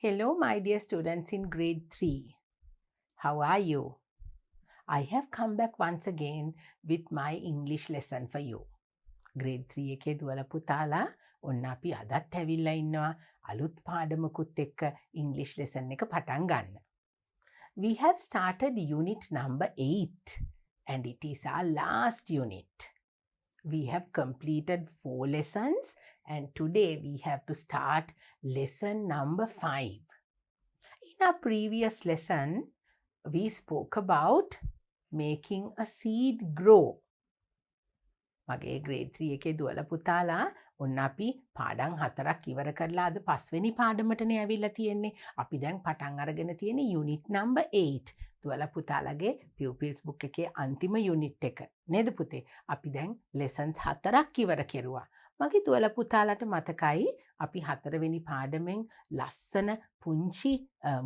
Hello, my dear students in grade 3. How are you? I have come back once again with my English lesson for you. Grade 3 එකේ දුවල පුතාලා ඔන්න අපි අදත් ඇවිල්ලා ඉන්නවා අලුත් පාඩමකුත් එක්ක English lesson එක පටන් ගන්න. We have started unit number 8 and it is our last unit. We have completed 4 lessons and today we have to start lesson number 5. In our previous lesson, we spoke about making a seed grow. මගේ grade 3 එකේ දුවල පුතාලා ඔන්න අපි පාඩම් 4ක් ඉවර කරලා අද 5 වෙනි පාඩමටනේ ඇවිල්ලා තියෙන්නේ. අපි දැන් පටන් අරගෙන තියෙන්නේ unit number 8. දුවල පුතාලගේ pupils book එකේ අන්තිම unit එක. නේද පුතේ? අපි දැන් lessons 4ක් ඉවර කෙරුවා. මගේ දුවල පුතාලට මතකයි අපි 4 වෙනි පාඩමෙන් ලස්සන පුංචි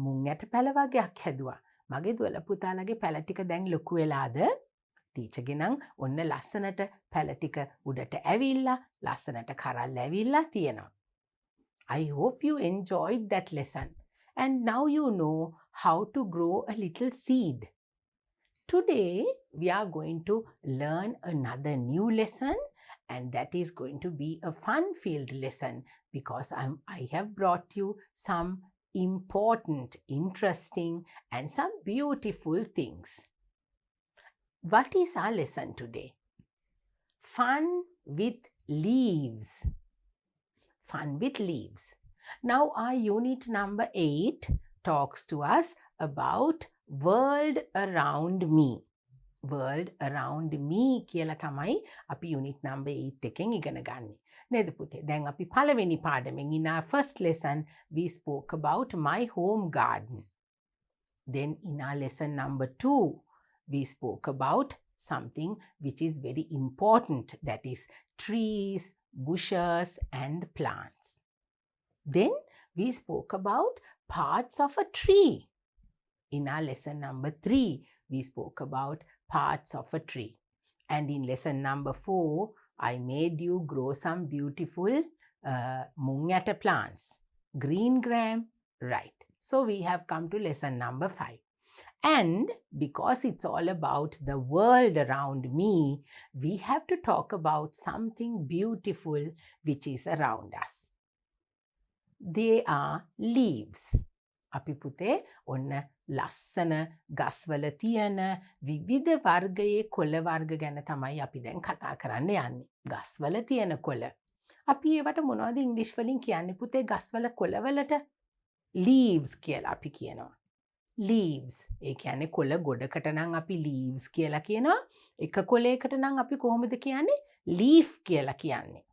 මුං ඇට පැල වගේක් හැදුවා. මගේ දුවල පුතාලගේ පැල ටික දැන් ලොකු වෙලාද? ටීචර්ගේ නම් ඔන්න ලස්සනට පැල ටික උඩට ඇවිල්ලා ලස්සනට කරල් ඇවිල්ලා තියෙනවා. I hope you enjoyed that lesson and now you know how to grow a little seed. Today we are going to learn another new lesson and that is going to be a fun-filled lesson because I have brought you some important, interesting and some beautiful things. What is our lesson today? Fun with leaves. Fun with leaves. Now our unit number 8 talks to us about world around me. World around me කියලා තමයි අපි unit number 8 එකෙන් ඉගෙන ගන්නේ. නේද පුතේ? දැන් අපි පළවෙනි පාඩමෙන් in our first lesson we spoke about my home garden. Then in our lesson number 2 we spoke about something which is very important, that is trees, bushes and plants. Then we spoke about parts of a tree. In our lesson number 3 we spoke about parts of a tree. And in lesson number 4 I made you grow some beautiful mungata plants. Green gram, right. So we have come to lesson number 5. And because it's all about the world around me, we have to talk about something beautiful which is around us. They are leaves. අපි පුතේ ඔන්න ලස්සන ගස්වල තියෙන විවිධ වර්ගයේ කොළ වර්ග ගැන තමයි අපි දැන් කතා කරන්න යන්නේ. ගස්වල තියෙන කොළ. අපි ඒවට මොනවද ඉංග්‍රීසි වලින් කියන්නේ පුතේ ගස්වල කොළවලට? leaves කියලා අපි කියනවා. leaves. ඒ කියන්නේ කොළ ගොඩකට නම් අපි leaves කියලා කියනවා. එක කොළයකට නම් අපි කොහොමද කියන්නේ? leaf කියලා කියන්නේ.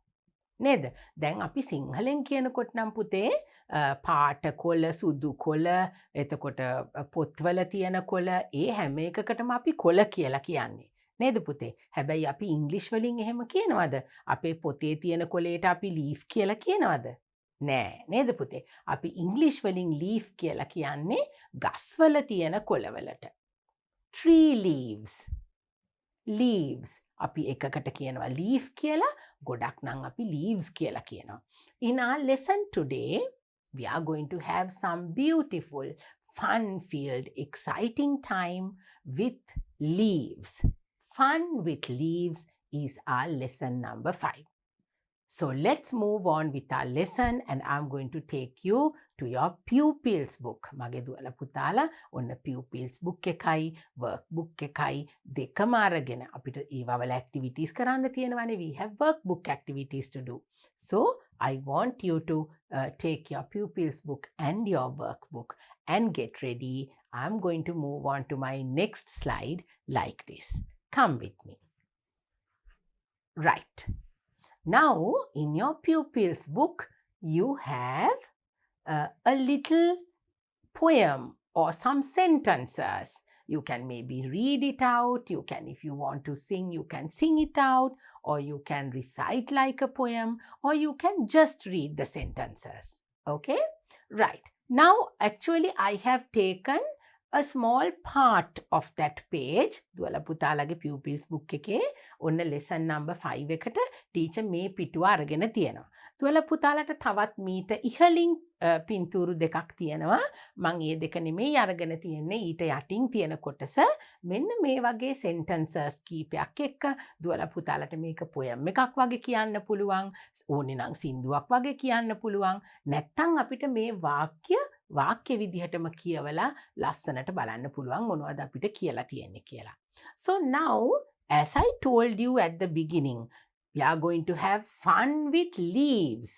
නේද? දැන් අපි සිංහලෙන් කියනකොට නම් පුතේ පාට කොළ, සුදු කොළ, එතකොට පොත්වල තියෙන කොළ ඒ හැම එකකටම අපි කොළ කියලා කියන්නේ. නේද පුතේ? හැබැයි අපි ඉංග්‍රීසි වලින් එහෙම කියනවද? අපේ පොතේ තියෙන කොළේට අපි leaf කියලා කියනවද? නෑ නේද පුතේ? අපි ඉංග්‍රීසි වලින් leaf කියලා කියන්නේ ගස්වල තියෙන කොළවලට. tree leaves. leaves. අපි එකකට කියනවා leaf කියලා, ගොඩක් නම් අපි leaves කියලා කියනවා. In our lesson today, we are going to have some beautiful, fun-filled, exciting time with leaves. Fun with leaves is our lesson number 5. So let's move on with our lesson and I'm going to take you to your pupils book. මගේ දුවල පුතාලා ඔන්න pupils book එකයි workbook එකයි දෙකම අරගෙන අපිට ඒවවල activities කරන්න තියෙනවානේ. We have workbook activities to do. So I want you to take your pupils book and your workbook and get ready. I'm going to move on to my next slide like this. Come with me. Right. Now, in your pupils book, you have a little poem or some sentences. You can maybe read it out. You can, if you want to sing, you can sing it out. Or you can recite like a poem. Or you can just read the sentences. Okay? Right. Now, actually, I have taken a small part of that page. දුවල පුතාලගේ pupils book එකේ ඔන්න lesson number 5 එකට teacher මේ පිටුව අරගෙන තියෙනවා. දුවල පුතාලට තවත් මීට ඉහළින් පින්තූරු දෙකක් තියෙනවා. මං ඒ දෙක නෙමෙයි අරගෙන තියෙන්නේ ඊට යටින් තියෙන කොටස. මෙන්න මේ වගේ sentences කීපයක් එක්ක දුවලා පුතාලට මේක poem එකක් වගේ කියන්න පුළුවන්. ඕනේ නම් සින්දුවක් වගේ කියන්න පුළුවන්. නැත්තම් අපිට මේ වාක්‍ය විදිහටම කියවලා ලස්සනට බලන්න පුළුවන් මොනවද අපිට කියලා තියෙන්නේ කියලා. So now, as I told you at the beginning, we are going to have fun with leaves.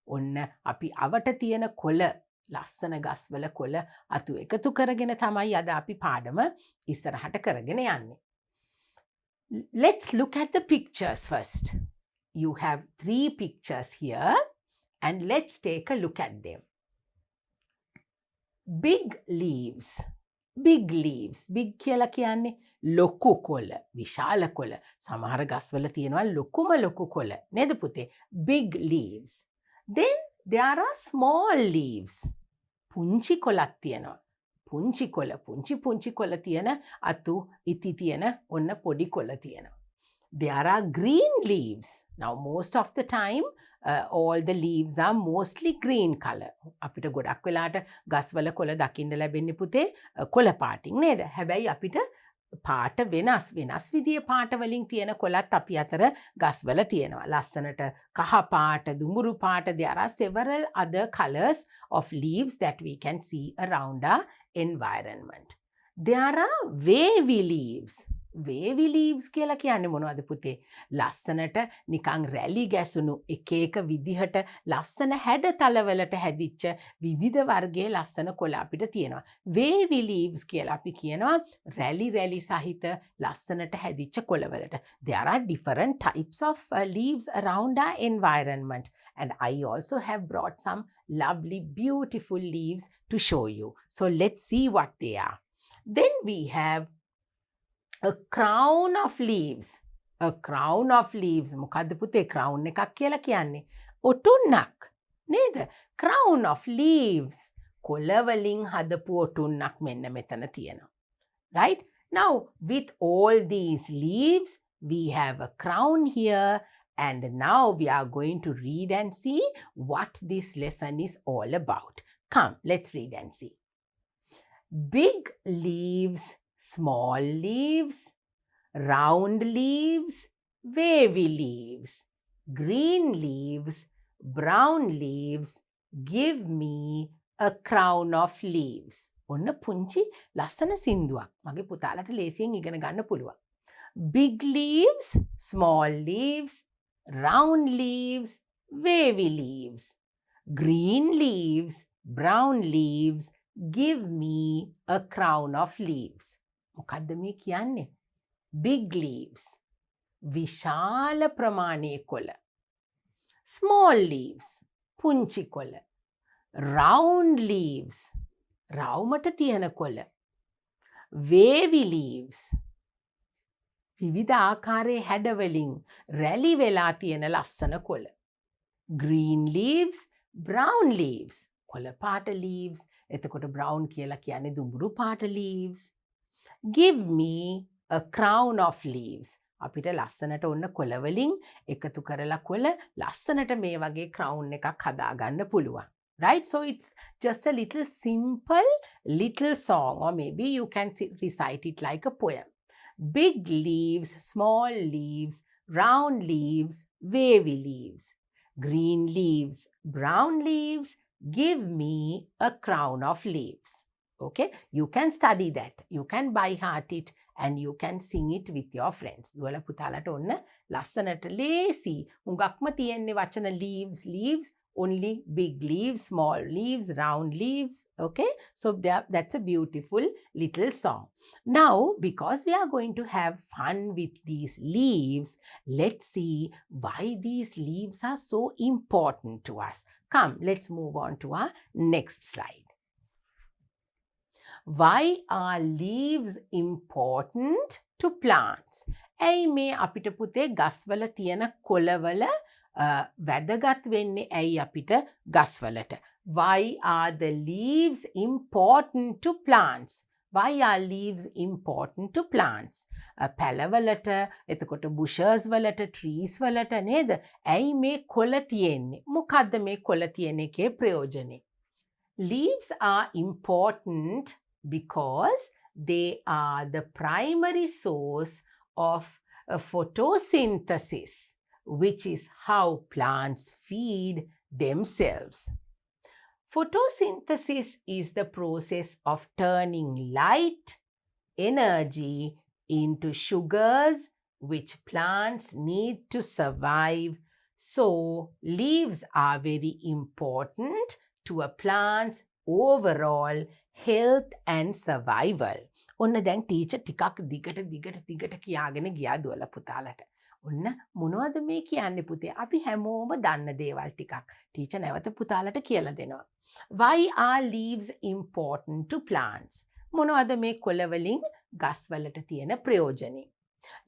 ඔන්න අපි අවට තියෙන කොළ ලස්සන ගස්වල කොළ අතු එකතු කරගෙන තමයි අද අපි පාඩම ඉස්සරහට කරගෙන යන්නේ. Let's look at the pictures first. You have 3 pictures here and let's take a look at them. Big leaves. Big leaves. Big කියලා කියන්නේ ලොකු කොළ, විශාල කොළ. සමහර ගස්වල තියෙනවා ලොකු කොළ. නේද පුතේ? Big leaves. Then there are small leaves. පුංචි කොළක් තියෙනවා. පුංචි කොළ තියෙන අතු ඉති තියෙන ඔන්න පොඩි කොළ තියෙනවා. There are green leaves. Now most of the time all the leaves are mostly green color. අපිට ගොඩක් වෙලාට ගස්වල කොළ දකින්න ලැබෙන්නේ පුතේ කොළ පාටින් නේද? හැබැයි අපිට පාට වෙනස් විදිය පාට වලින් තියෙන කොළත් අපි අතර ගස්වල තියෙනවා. ලස්සනට කහ පාට, දුඹුරු පාට. There are several other colors of leaves that we can see around our environment. There are wavy leaves. Wavy leaves කියලා කියන්නේ මොනවද පුතේ? ලස්සනට නිකන් රැලි ගැසුණු එක විදිහට ලස්සන හැඩතලවලට හැදිච්ච විවිධ වර්ගයේ ලස්සන කොළ අපිට තියෙනවා. Wavy leaves කියලා අපි කියනවා රැලි සහිත ලස්සනට හැදිච්ච කොළවලට. There are different types of leaves around our environment and I also have brought some lovely beautiful leaves to show you. So let's see what they are. Then we have a crown of leaves. A crown of leaves. මොකද්ද පුතේ crown එකක් කියලා කියන්නේ? ඔටුන්නක්. නේද? Crown of leaves. කොළ වලින් හදපු ඔටුන්නක් මෙන්න මෙතන තියෙනවා. Right? Now with all these leaves we have a crown here and now we are going to read and see what this lesson is all about. Come, let's read and see. Big leaves, small leaves, round leaves, wavy leaves, green leaves, brown leaves, give me a crown of leaves. ඔන්න පුංචි ලස්සන සින්දුවක්. මගේ පුතාලට ලේසියෙන් ඉගෙන ගන්න පුළුවන්. Big leaves, small leaves, round leaves, wavy leaves, green leaves, brown leaves, give me a crown of leaves. මොකද්ද මේ කියන්නේ? Big leaves. විශාල ප්‍රමාණයේ කොළ. Small leaves. පුංචි කොළ. Round leaves. රවුමට තියෙන කොළ. Wavy leaves. විවිධ ආකාරයේ හැඩවලින් රැලි වෙලා තියෙන ලස්සන කොළ. Green leaves, brown leaves. කොළ පාට leaves. එතකොට brown කියලා කියන්නේ දුඹුරු පාට leaves. Give me a crown of leaves. අපිට ලස්සනට ඔන්න කොළ වලින් එකතු කරලා කොළ ලස්සනට මේ වගේ crown එකක් හදාගන්න පුළුවන්. Right? So it's just a little simple little song or maybe you can recite it like a poem. Big leaves, small leaves, round leaves, wavy leaves, green leaves, brown leaves, give me a crown of leaves. Okay, you can study that. You can by heart it and you can sing it with your friends. දුවලා පුතාලට ඔන්න ලස්සනට ලේසි. හුඟක්ම තියෙන්නේ වචන leaves, only big leaves, small leaves, round leaves. Okay, so that's a beautiful little song. Now, because we are going to have fun with these leaves, let's see why these leaves are so important to us. Come, let's move on to our next slide. Why are leaves important to plants? ඇයි මේ අපිට පුතේ ගස්වල තියෙන කොළවල වැදගත් වෙන්නේ ඇයි අපිට ගස්වලට? Why are the leaves important to plants? Why are leaves important to plants? පැලවලට, එතකොට bushes වලට, trees වලට නේද? ඇයි මේ කොළ තියෙන්නේ? මොකද්ද මේ කොළ තියෙන එකේ ප්‍රයෝජනේ? Leaves are important because they are the primary source of photosynthesis, which is how plants feed themselves. Photosynthesis is the process of turning light energy into sugars which plants need to survive. So, leaves are very important to a plant's overall health and survival. ඔන්න දැන් teacher ටිකක් දිගට කියාගෙන ගියා දුවලා පුතාලට. ඔන්න මොනවද මේ කියන්නේ පුතේ? අපි හැමෝම දන්න දේවල් ටිකක්. ටීචර් නැවත පුතාලට කියලා දෙනවා. Why are leaves important to plants? මොනවද මේ කොළවලින් ගස්වලට තියෙන ප්‍රයෝජනෙ?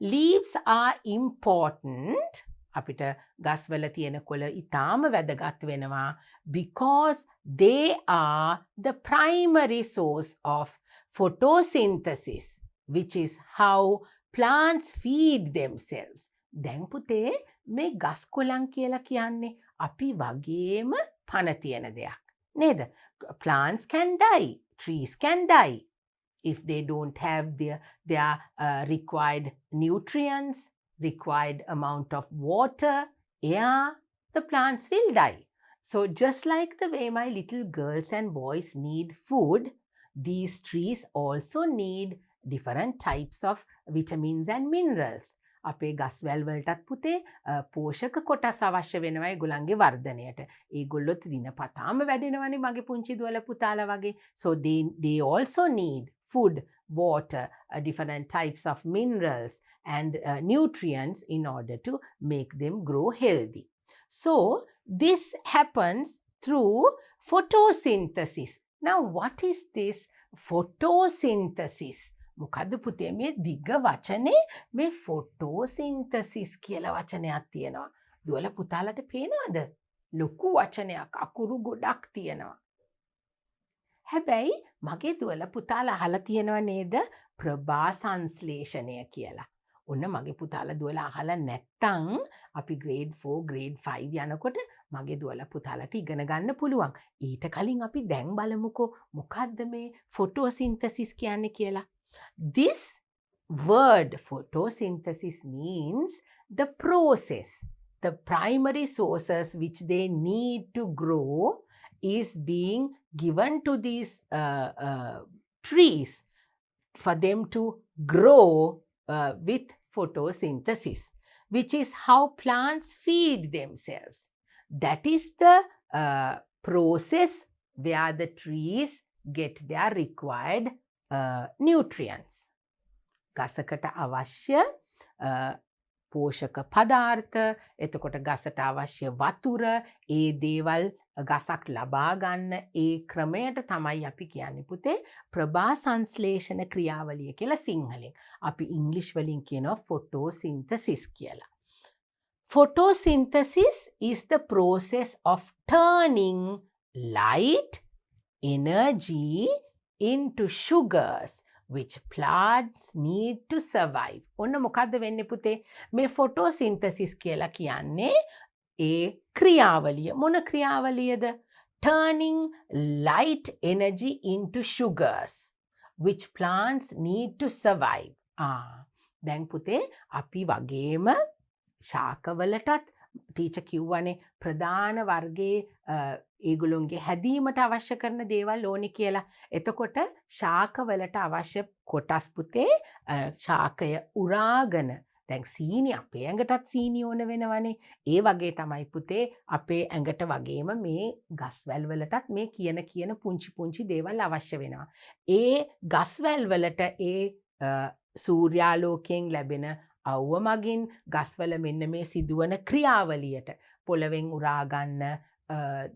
Leaves are important. අපිට ගස්වල තියෙන කොළ ඉතාම වැදගත් වෙනවා because they are the primary source of photosynthesis, which is how plants feed themselves. දැන් පුතේ මේ ගස් කොළන් කියලා කියන්නේ අපි වගේම පණ තියෙන දෙයක්. නේද? Plants can die, trees can die. If they don't have their required nutrients, required amount of water, air, the plants will die. So just like the way my little girls and boys need food, these trees also need different types of vitamins and minerals. අපේ ගස්වැල් වලටත් පුතේ පෝෂක කොටස් අවශ්‍ය වෙනවා ඒගොල්ලන්ගේ වර්ධනයට. ඒගොල්ලොත් දිනපතාම වැඩෙනවනේ මගේ පුංචි දුවලා පුතාලා වගේ. So they also need food, water, different types of minerals and nutrients in order to make them grow healthy. So this happens through photosynthesis. Now what is this photosynthesis? මොකද්ද පුතේ මේ දිග වචනේ මේ photosynthesis කියලා වචනයක් තියෙනවා. දුවලා පුතාලට පේනවද? ලොකු වචනයක් අකුරු ගොඩක් තියෙනවා. හැබැයි මගේ දුවලා පුතාලා අහලා තියෙනව නේද ප්‍රභා සංශ්ලේෂණය කියලා. ඔන්න මගේ පුතාලා දුවලා අහලා නැත්තම් අපි grade 4 grade 5 යනකොට මගේ දුවලා පුතාලට ඉගෙන ගන්න පුළුවන්. ඊට කලින් අපි දැන් බලමුකෝ මොකද්ද මේ photosynthesis කියන්නේ කියලා. This word photosynthesis means the process, the primary sources which they need to grow is being given to these trees for them to grow with photosynthesis, which is how plants feed themselves. That is the process where the trees get their required nutrients. ගසකට අවශ්‍ය පෝෂක පදාර්ථ, එතකොට ගසට අවශ්‍ය වතුර, ඒ දේවල් ගසක් ලබා ගන්න ඒ ක්‍රමයට තමයි අපි කියන්නේ පුතේ ප්‍රභා සංශ්ලේෂණ ක්‍රියාවලිය කියලා සිංහලෙන්. අපි ඉංග්‍රීසි වලින් කියනවා photosynthesis කියලා. Photosynthesis is the process of turning light energy into sugars which plants need to survive. ඔන්න මොකද්ද වෙන්නේ පුතේ? මේ photosynthesis කියලා කියන්නේ ඒ ක්‍රියාවලිය. මොන ක්‍රියාවලියද? Turning light energy into sugars which plants need to survive. දැන් පුතේ අපි වගේම ශාකවලටත් ටීචර් කිව්වනේ ප්‍රධාන වර්ගයේ ඒගොල්ලොන්ගේ හැදීමට අවශ්‍ය කරන දේවල් ඕනි කියලා. එතකොට ශාකවලට අවශ්‍ය කොටස් පුතේ ශාකය උරාගෙන දැන් සීනි අපේ ඇඟටත් සීනි ඕන වෙනවනේ. ඒ වගේ තමයි පුතේ අපේ ඇඟට වගේම මේ ගස්වැල් වලටත් මේ කියන පුංචි දේවල් අවශ්‍ය වෙනවා. ඒ ගස්වැල් වලට ඒ සූර්යාලෝකයෙන් ලැබෙන අවුව මගින් ගස්වල මෙන්න මේ සිදුවන ක්‍රියාවලියට පොළවෙන් උරා ගන්න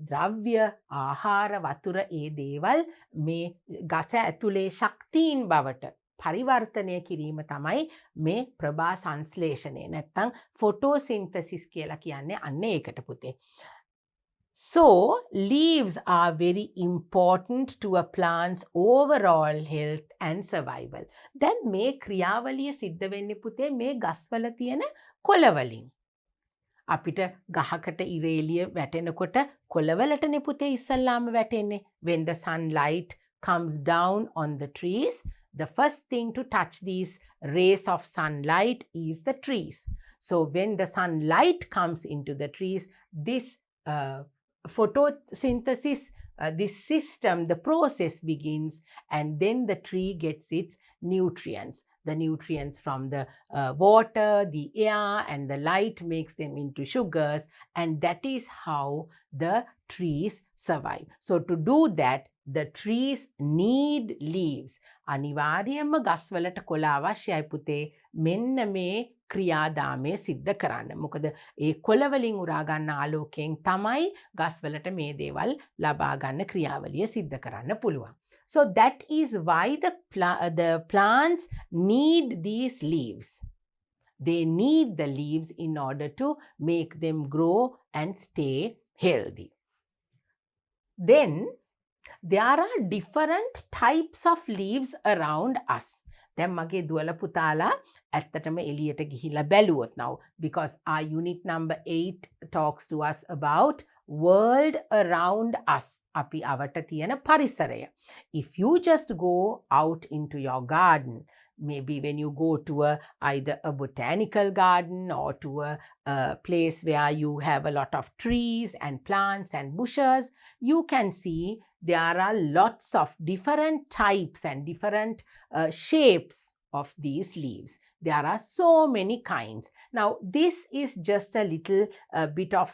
ද්‍රව්‍ය ආහාර වතුර ඒ දේවල් මේ ගස ඇතුලේ ශක්තියින් බවට පරිවර්තනය කිරීම තමයි මේ ප්‍රභා සංශ්ලේෂණය නැත්නම් photosynthesis කියලා කියන්නේ අන්න ඒකට පුතේ. So, leaves are very important to a plant's overall health and survival. දැන් මේ ක්‍රියාවලිය සිද්ධ වෙන්නේ පුතේ මේ ගස්වල තියෙන කොළ වලින්. අපිට ගහකට ඉරේලිය වැටෙනකොට කොළවලටනේ පුතේ ඉස්සල්ලාම වැටෙන්නේ. When the sunlight comes down on the trees, the first thing to touch these rays of sunlight is the trees. So when the sunlight comes into the trees, this photosynthesis, this system, the process begins, and then the tree gets its nutrients. The nutrients from the water, the air, and the light makes them into sugars, and that is how the trees survive. So to do that, the trees need leaves. අනිවාර්යයෙන්ම ගස්වලට කොළ අවශ්‍යයි පුතේ. මෙන්න මේ ක්‍රියාදාමය සිද්ධ කරන්න. මොකද ඒ කොළවලින් උරා ගන්න ආලෝකයෙන් තමයි ගස්වලට මේ දේවල් ලබා ගන්න ක්‍රියාවලිය සිද්ධ කරන්න පුළුවන්. So that is why the plants need these leaves. They need the leaves in order to make them grow and stay healthy. Then there are different types of leaves around us. දැන් මගේ දුවල පුතාලා ඇත්තටම එළියට ගිහිල්ලා බැලුවොත් now, because our unit number 8 talks to us about world around us. අපි අවට තියෙන පරිසරය. If you just go out into your garden, maybe when you go to either a botanical garden or to a place where you have a lot of trees and plants and bushes, you can see there are lots of different types and different shapes of these leaves. There are so many kinds. Now, this is just a little bit of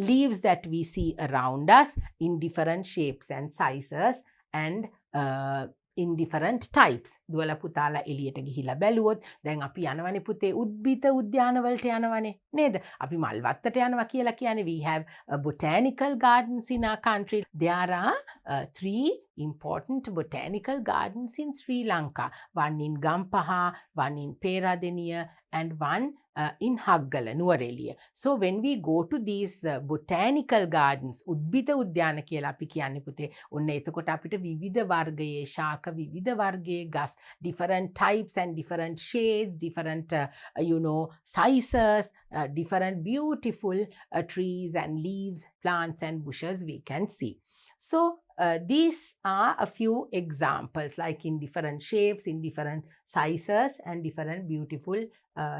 leaves that we see around us in different shapes and sizes and in different types. දුවල පුතාලා එළියට ගිහිලා බැලුවොත් දැන් අපි යනවනේ පුතේ උද්භිත උද්‍යානවලට යනවනේ නේද? අපි මල් වත්තට යනවා කියලා කියන්නේ. We have botanical gardens in our country. There are 3 important botanical gardens in Sri Lanka. One in Gampaha, one in Peradeniya, and one in Haggala, Nuwareliya. So when we go to these botanical gardens, උද්භිත උද්‍යාන කියලා අපි කියන්නේ පුතේ. ඔන්න එතකොට අපිට විවිධ වර්ගයේ ශාක, විවිධ වර්ගයේ ගස්, different types and different shades, different sizes, different beautiful trees and leaves, plants and bushes we can see. So these are a few examples, like in different shapes, in different sizes, and different beautiful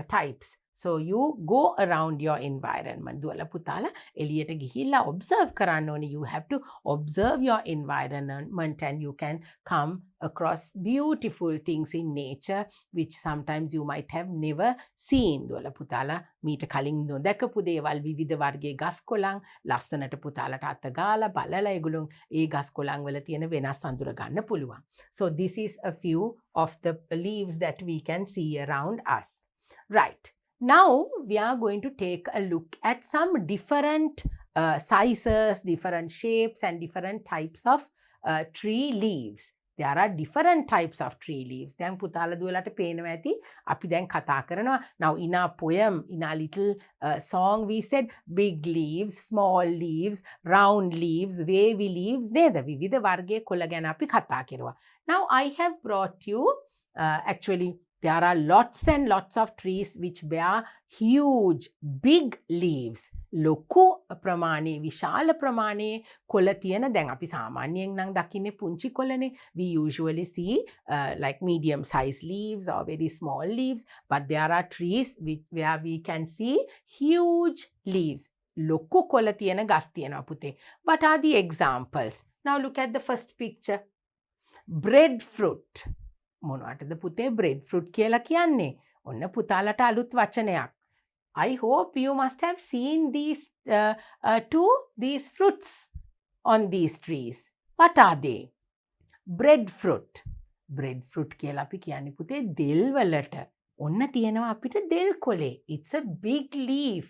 types. So you go around your environment. දුවල පුතාලා එළියට ගිහිල්ලා observe කරන්න ඕනේ. You have to observe your environment, and you can come across beautiful things in nature which sometimes you might have never seen. දුවල පුතාලා මීට කලින් නොදැකපු දේවල්, විවිධ වර්ගයේ ගස් කොළන් ලස්සනට පුතාලට අත ගාලා බලලා ඒගොල්ලෝ ඒ ගස් කොළන් වල තියෙන වෙනස් අඳුර ගන්න පුළුවන්. So this is a few of the leaves that we can see around us. Right. Now we are going to take a look at some different sizes, different shapes, and different types of tree leaves. There are different types of tree leaves. දැන් පුතාලා දුවලට පේනවා ඇති අපි දැන් කතා කරනවා. Now in our poem, in our little song, we said big leaves, small leaves, round leaves, wavy leaves. නේද? විවිධ වර්ගයේ කොළ ගැන අපි කතා කරුවා. Now I have brought you actually there are lots and lots of trees which bear huge, big leaves. ලොකු ප්‍රමාණයේ, විශාල ප්‍රමාණයේ කොළ තියෙන, දැන් අපි සාමාන්‍යයෙන් නම් දකින්නේ පුංචි කොළනේ. We usually see like medium sized leaves or very small leaves, but there are trees where we can see huge leaves. ලොකු කොළ තියෙන ගස් තියෙනවා පුතේ. What are the examples? Now look at the first picture. Breadfruit. මොනවටද පුතේ bread fruit කියලා කියන්නේ? ඔන්න පුතාලට අලුත් වචනයක්. I hope you must have seen these these fruits on these trees. What are they? Breadfruit. Breadfruit කියලා අපි කියන්නේ පුතේ දෙල් වලට. ඔන්න තියෙනවා අපිට දෙල් කොලේ. It's a big leaf.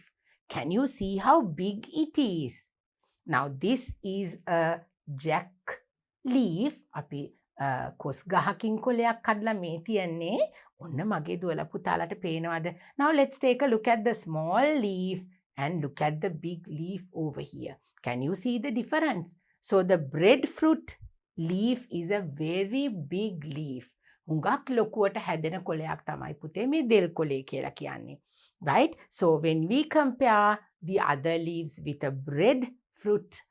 Can you see how big it is? Now this is a jack leaf. අපි කොස් ගහකින් කොලයක් කඩලා මේ තියන්නේ. ඔන්න මගේ දුවල පුතාලට පේනවද? Now let's take a look at the small leaf and look at the big leaf over here. Can you see the difference? So the breadfruit leaf is a very big leaf. හුඟක් ලොකුවට හැදෙන කොලයක් තමයි පුතේ මේ දෙල් කොලේ කියලා කියන්නේ. right? So when we compare the other leaves with a breadfruit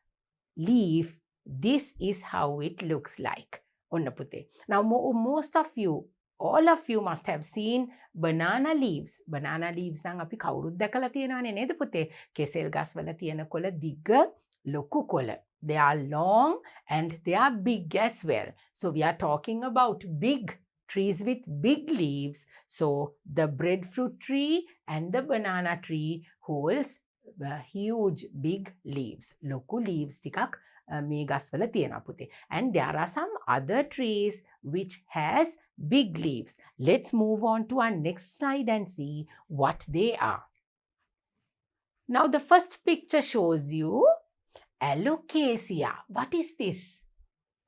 leaf, this is how it looks like. ඔන්න පුතේ. Now most of you, all of you must have seen banana leaves. Banana leaves නම් අපි කවුරුත් දැකලා තියෙනවානේ නේද පුතේ? කෙසෙල් ගස්වල තියෙන කොළ දිග ලොකු කොළ. They are long and they are big as well. So we are talking about big trees with big leaves. So the breadfruit tree and the banana tree holds huge big leaves. ලොකු leaves ටිකක් මේ ගස්වල තියෙනවා පුතේ. And there are some other trees which has big leaves. Let's move on to our next slide and see what they are. Now the first picture shows you Alocasia. What is this?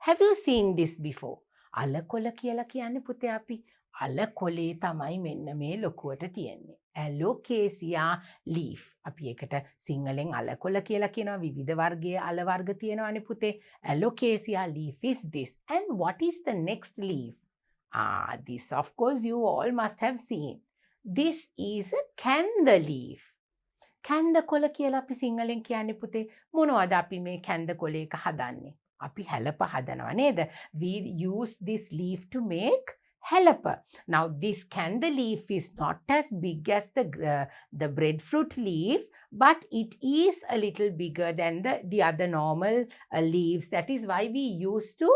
Have you seen this before? අලකොළ කියලා කියන්නේ පුතේ අපි. අලකොළේ තමයි මෙන්න මේ ලොකුවට තියෙන්නේ. Alocasia leaf. අපි ඒකට සිංහලෙන් අලකොළ කියලා කියනවා. විවිධ වර්ගයේ අල වර්ග තියෙනවානේ පුතේ. Alocasia leaf is this. And what is the next leaf? This of course you all must have seen. This is a candle leaf. කැන්ද කොළ කියලා අපි සිංහලෙන් කියන්නේ පුතේ. මොනවද අපි මේ කැන්ද කොළයක හදන්නේ? අපි හැලප හදනවා නේද? We use this leaf to make helper. Now this candle leaf is not as big as the breadfruit leaf, but it is a little bigger than the other normal leaves. That is why we used to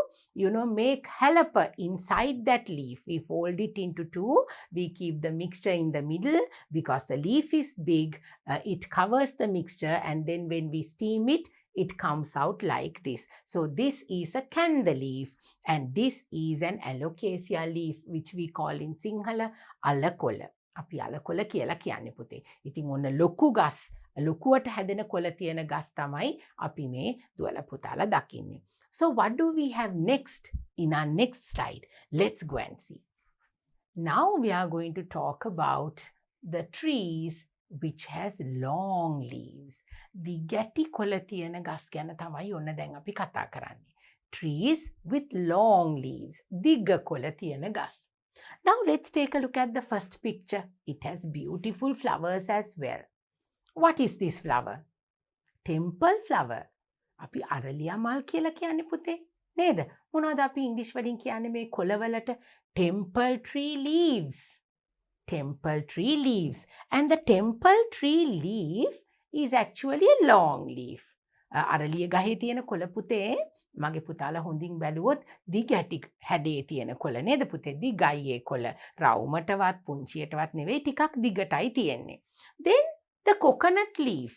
make helper inside that leaf. We fold it into two. We keep the mixture in the middle because the leaf is big. It covers the mixture, and then when we steam it, it comes out like this. So this is a candle leaf, and this is an Alocasia leaf, which we call in Sinhala alakola. අපි අලකොළ කියලා කියන්නේ පුතේ. ඉතින් ඔන්න ලොකු ගස්, ලොකුවට හැදෙන කොළ තියෙන ගස් තමයි අපි මේ දුවල පුතාලා දකින්නේ. So what do we have next in our next slide? Let's go and see. Now we are going to talk about the trees which has long leaves. දිගැටි කොළ තියෙන ගස් ගැන තමයි ඔන්න දැන් අපි කතා කරන්නේ. Trees with long leaves. දිග කොළ තියෙන ගස්. Now let's take a look at the first picture. It has beautiful flowers as well. What is this flower? Temple flower. අපි අරලියා මල් කියලා කියන්නේ පුතේ. නේද? මොනවද අපි ඉංග්‍රීසි වලින් කියන්නේ මේ කොළවලට? Temple tree leaves. Temple tree leaves. And the temple tree leaf is actually a long leaf. අරලිය ගහේ තියෙන කොළ පුතේ මගේ පුතාලා හොඳින් බැලුවොත් දිගැටි හැඩේ තියෙන කොළ නේද පුතේ? දිගයි ඒ කොළ. රවුමටවත් පුංචියටවත් නෙවෙයි, ටිකක් දිගටයි තියෙන්නේ. Then the coconut leaf.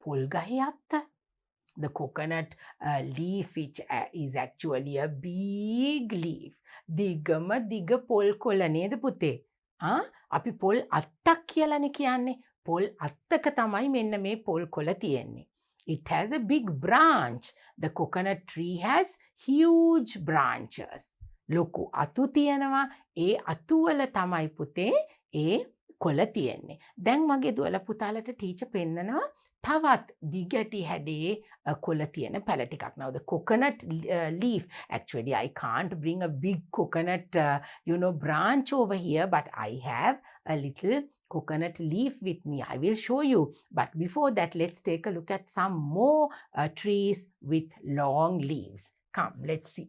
පොල් ගහේ අත්ත. The coconut leaf which is actually a big leaf. දිගම දිග පොල් කොළ නේද පුතේ? අපි පොල් අත්තක් කියලානේ කියන්නේ. පොල් අත්තක තමයි මෙන්න මේ පොල් කොළ තියෙන්නේ. It has a big branch. The coconut tree has huge branches. ලොකු අතු තියෙනවා. ඒ අතු වල තමයි පුතේ ඒ කොළ තියෙන්නේ. දැන් මගේ දුවල පුතාලට ටීචර් පෙන්නනවා තවත් දිගටි හැඩේ කොළ තියෙන පැල ටිකක්. Now the coconut leaf, actually I can't bring a big coconut branch over here, but I have a little coconut leaf with me. I will show you. But before that, let's take a look at some more trees with long leaves. Come, let's see.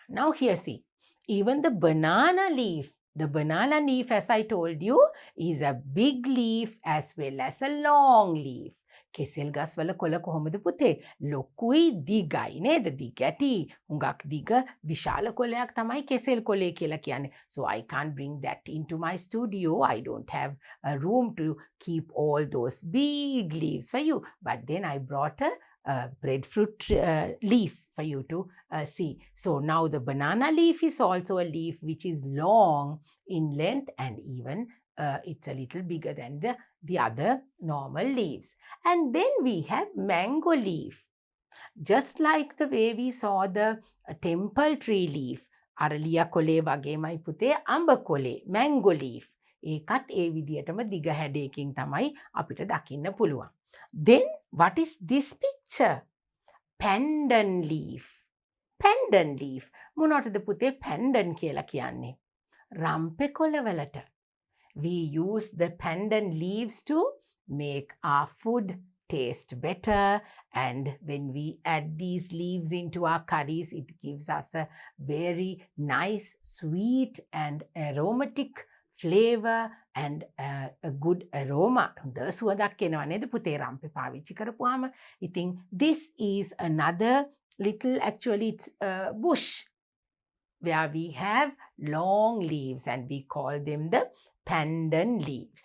Now here see. Even the banana leaf. The banana leaf, as I told you, is a big leaf as well as a long leaf. කෙසෙල් ගස් වල කොළ කොහොමද පුතේ? ලොකුයි දිගයි නේද? දිගැටි හුඟක් දිග විශාල කොළයක් තමයි කෙසෙල් කොළේ කියලා කියන්නේ. So I can't bring that into my studio. I don't have a room to keep all those big leaves for you. But then I brought a breadfruit leaf for you to see. So now the banana leaf is also a leaf which is long in length, and even it's a little bigger than the other normal leaves. And then we have mango leaf. Just like the way we saw the temple tree leaf, අරලියා කොලේ වගේමයි පුතේ අඹ කොලේ mango leaf. ඒකත් ඒ විදියටම දිග හැඩයකින් තමයි අපිට දකින්න පුළුවන්. Then what is this picture? Pandan leaf. Pandan leaf. මොනවටද පුතේ pandan කියලා කියන්නේ? රම්පෙ කොළ වලට. We use the pandan leaves to make our food taste better, and when we add these leaves into our curries, it gives us a very nice, sweet and aromatic flavor and a good aroma. හොඳ සුවඳක් එනවා නේද පුතේ රම්පේ පාවිච්චි කරපුවාම. ඉතින් this is another little, actually it's a bush where we have long leaves and we call them the pandan leaves.